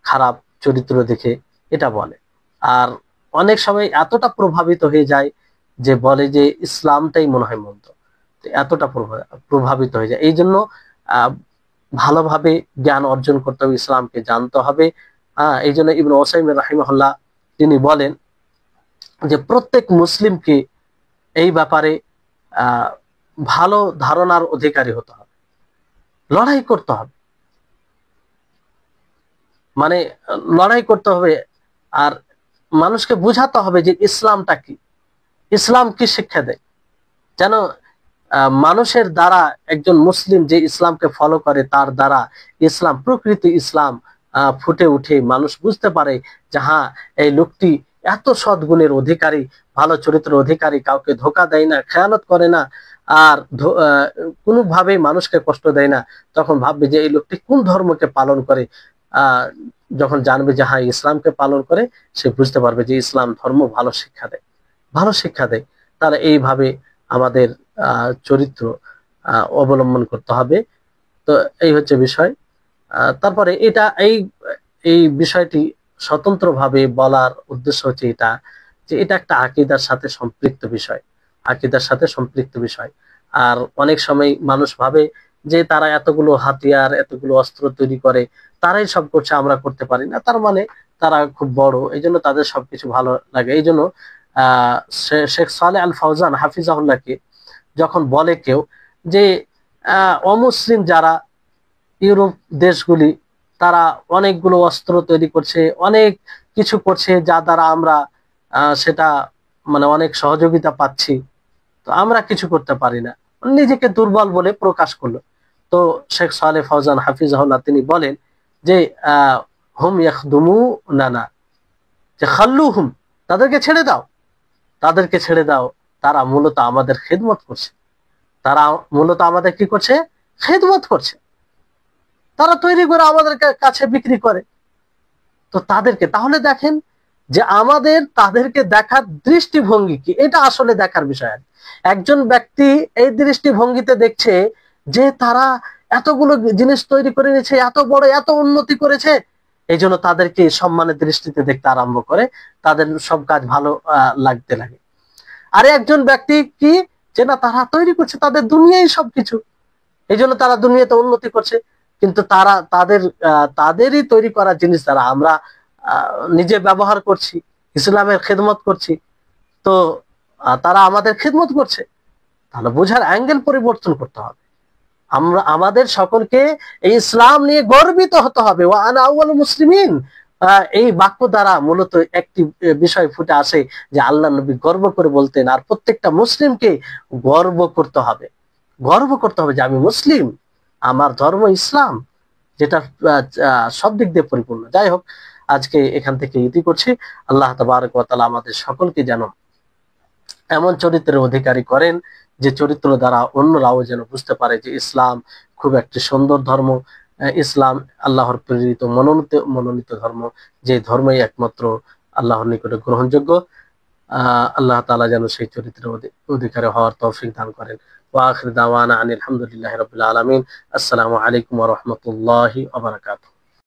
খারাপ চরিত্র দেখে এটা বলে। আর অনেক সময় এতটা প্রভাবিত হয়ে যায় যে বলে যে ইসলামটাই মনে হয় মন্দ, এতটা প্রভাবিত হয়ে যায়। এই জন্য ভালোভাবে জ্ঞান অর্জন করতে হবে, ইসলামকে জানতে হবে। এই জন্য ইবনে উসাইমিন রাহিমাহুল্লাহ তিনি বলেন যে প্রত্যেক মুসলিমকে এই ব্যাপারে ভালো ধারণার অধিকারী হতে হবে, লড়াই করতে হবে, মানে লড়াই করতে হবে। আর মানুষকে বুঝাতে হবে যে ইসলামটা কি, ইসলাম কি শিক্ষা দেয়, যেন মানুষের দ্বারা, একজন মুসলিম যে ইসলামকে ফলো করে তার দ্বারা ইসলাম, প্রকৃতি ইসলাম ফুটে উঠে, মানুষ বুঝতে পারে যে হ্যাঁ, এই লোকটি এত সদ্গুণের অধিকারী, ভালো চরিত্রের অধিকারী, কাউকে ধোকা দেয় না, খেয়ানত করে না, আর কোনোভাবেই মানুষকে কষ্ট দেয় না। তখন ভাববে যে এই লোকটি কোন ধর্মকে পালন করে। যখন জানবে যে হ্যাঁ ইসলামকে পালন করে, সে বুঝতে পারবে যে ইসলাম ধর্ম ভালো শিক্ষা দেয়, ভালো শিক্ষা দেয়। তাহলে এইভাবে আমাদের চরিত্র অবলম্বন করতে হবে। তো এই হচ্ছে বিষয়। তারপরে এটা এই এই বিষয়টি স্বতন্ত্রভাবে বলার উদ্দেশ্য হচ্ছে এটা, যে এটা একটা আকীদার সাথে সম্পৃক্ত বিষয়, আকীদার সাথে সম্পৃক্ত বিষয়। আর অনেক সময় মানুষ ভাবে যে তারা এতগুলো হাতিয়ার, এতগুলো অস্ত্র তৈরি করে, তারাই সব করছে, আমরা করতে পারি না, তার মানে তারা খুব বড়, এই জন্য তাদের সবকিছু ভালো লাগে। এই জন্য শেখ সালেহ আল ফাউজান হাফিজাহুল্লাহকে যখন বলে কেউ যে অমুসলিম যারা ইউরোপ দেশগুলি, তারা অনেকগুলো অস্ত্র তৈরি করছে, অনেক কিছু করছে, যা দ্বারা আমরা সেটা মানে অনেক সহযোগিতা পাচ্ছি, তো আমরা কিছু করতে পারি না, নিজেকে দুর্বল বলে প্রকাশ করলো। তো শেখ সালেহ ফাউজান হাফিজাহুল্লাহ তিনি বলেন যে হুম ইয়াখদুমু নানা, যে খাল্লুহুম, তাদেরকে ছেড়ে দাও, তাদেরকে ছেড়ে দাও, তারা মূলত আমাদের খেদমত করছে, তারা মূলত আমাদের কি করছে? খেদমত করছে, তারা তৈরি করে আমাদের কাছে বিক্রি করে। তো তাদেরকে, তাহলে দেখেন যে আমাদের তাদেরকে দেখার দৃষ্টিভঙ্গি কি, এটা আসলে দেখার বিষয়। একজন ব্যক্তি এই দৃষ্টিভঙ্গিতে দেখছে যে তারা এতগুলো জিনিস তৈরি করে নিয়েছে, এত বড়, এত উন্নতি করেছে, এই জন্য তাদেরকে সম্মানের দৃষ্টিতে দেখতে আরম্ভ করে, তাদের সব কাজ ভালো লাগতে লাগে। আর একজন ব্যক্তি কি, যে না, তারা তৈরি করছে তাদের দুনিয়ায় সবকিছু, এই জন্য তারা দুনিয়াতে উন্নতি করছে, কিন্তু তারা তাদেরই তৈরি করা জিনিস দ্বারা আমরা নিজে ব্যবহার করছি, ইসলামের খেদমত করছি, তো তারা আমাদের খেদমত করছে। তাহলে বোঝার অ্যাঙ্গেল পরিবর্তন করতে হবে। আমরা আমাদের সকলকে এই ইসলাম নিয়ে গর্বিত হতে হবে। ওয়া আনা আউয়ালুল মুসলিমিন, এই বাক্য দ্বারা মূলত একটি বিষয় ফুটে আসে যে আল্লাহ নবী গর্ব করে বলতেন, আর প্রত্যেকটা মুসলিমকে গর্ব করতে হবে, গর্ব করতে হবে যে আমি মুসলিম, আমার ধর্ম ইসলাম, যেটা সব দিক দিয়ে পরিপূর্ণ। যাই হোক, আজকে এখান থেকে ইতি করছি। আল্লাহ তাবারক ওয়া তাআলা আমাদের সকলকে যেন এমন চরিত্রের অধিকারী করেন যে চরিত্র দ্বারা অন্যরাও যেন বুঝতে পারে যে ইসলাম খুব একটি সুন্দর ধর্ম, ইসলাম আল্লাহর প্রেরিত মনোনীত ধর্ম, যে ধর্মই একমাত্র আল্লাহর নিকটে গ্রহণযোগ্য। আল্লাহ তাআলা যেন সেই চরিত্রের অধিকারী হওয়ার তৌফিক দান করেন। ওয়া আখির দাওয়ানা আনিল হামদুলিল্লাহি রাব্বিল আলামিন। আসসালামু আলাইকুম ওয়া রাহমাতুল্লাহি ওয়া বারাকাতুহু।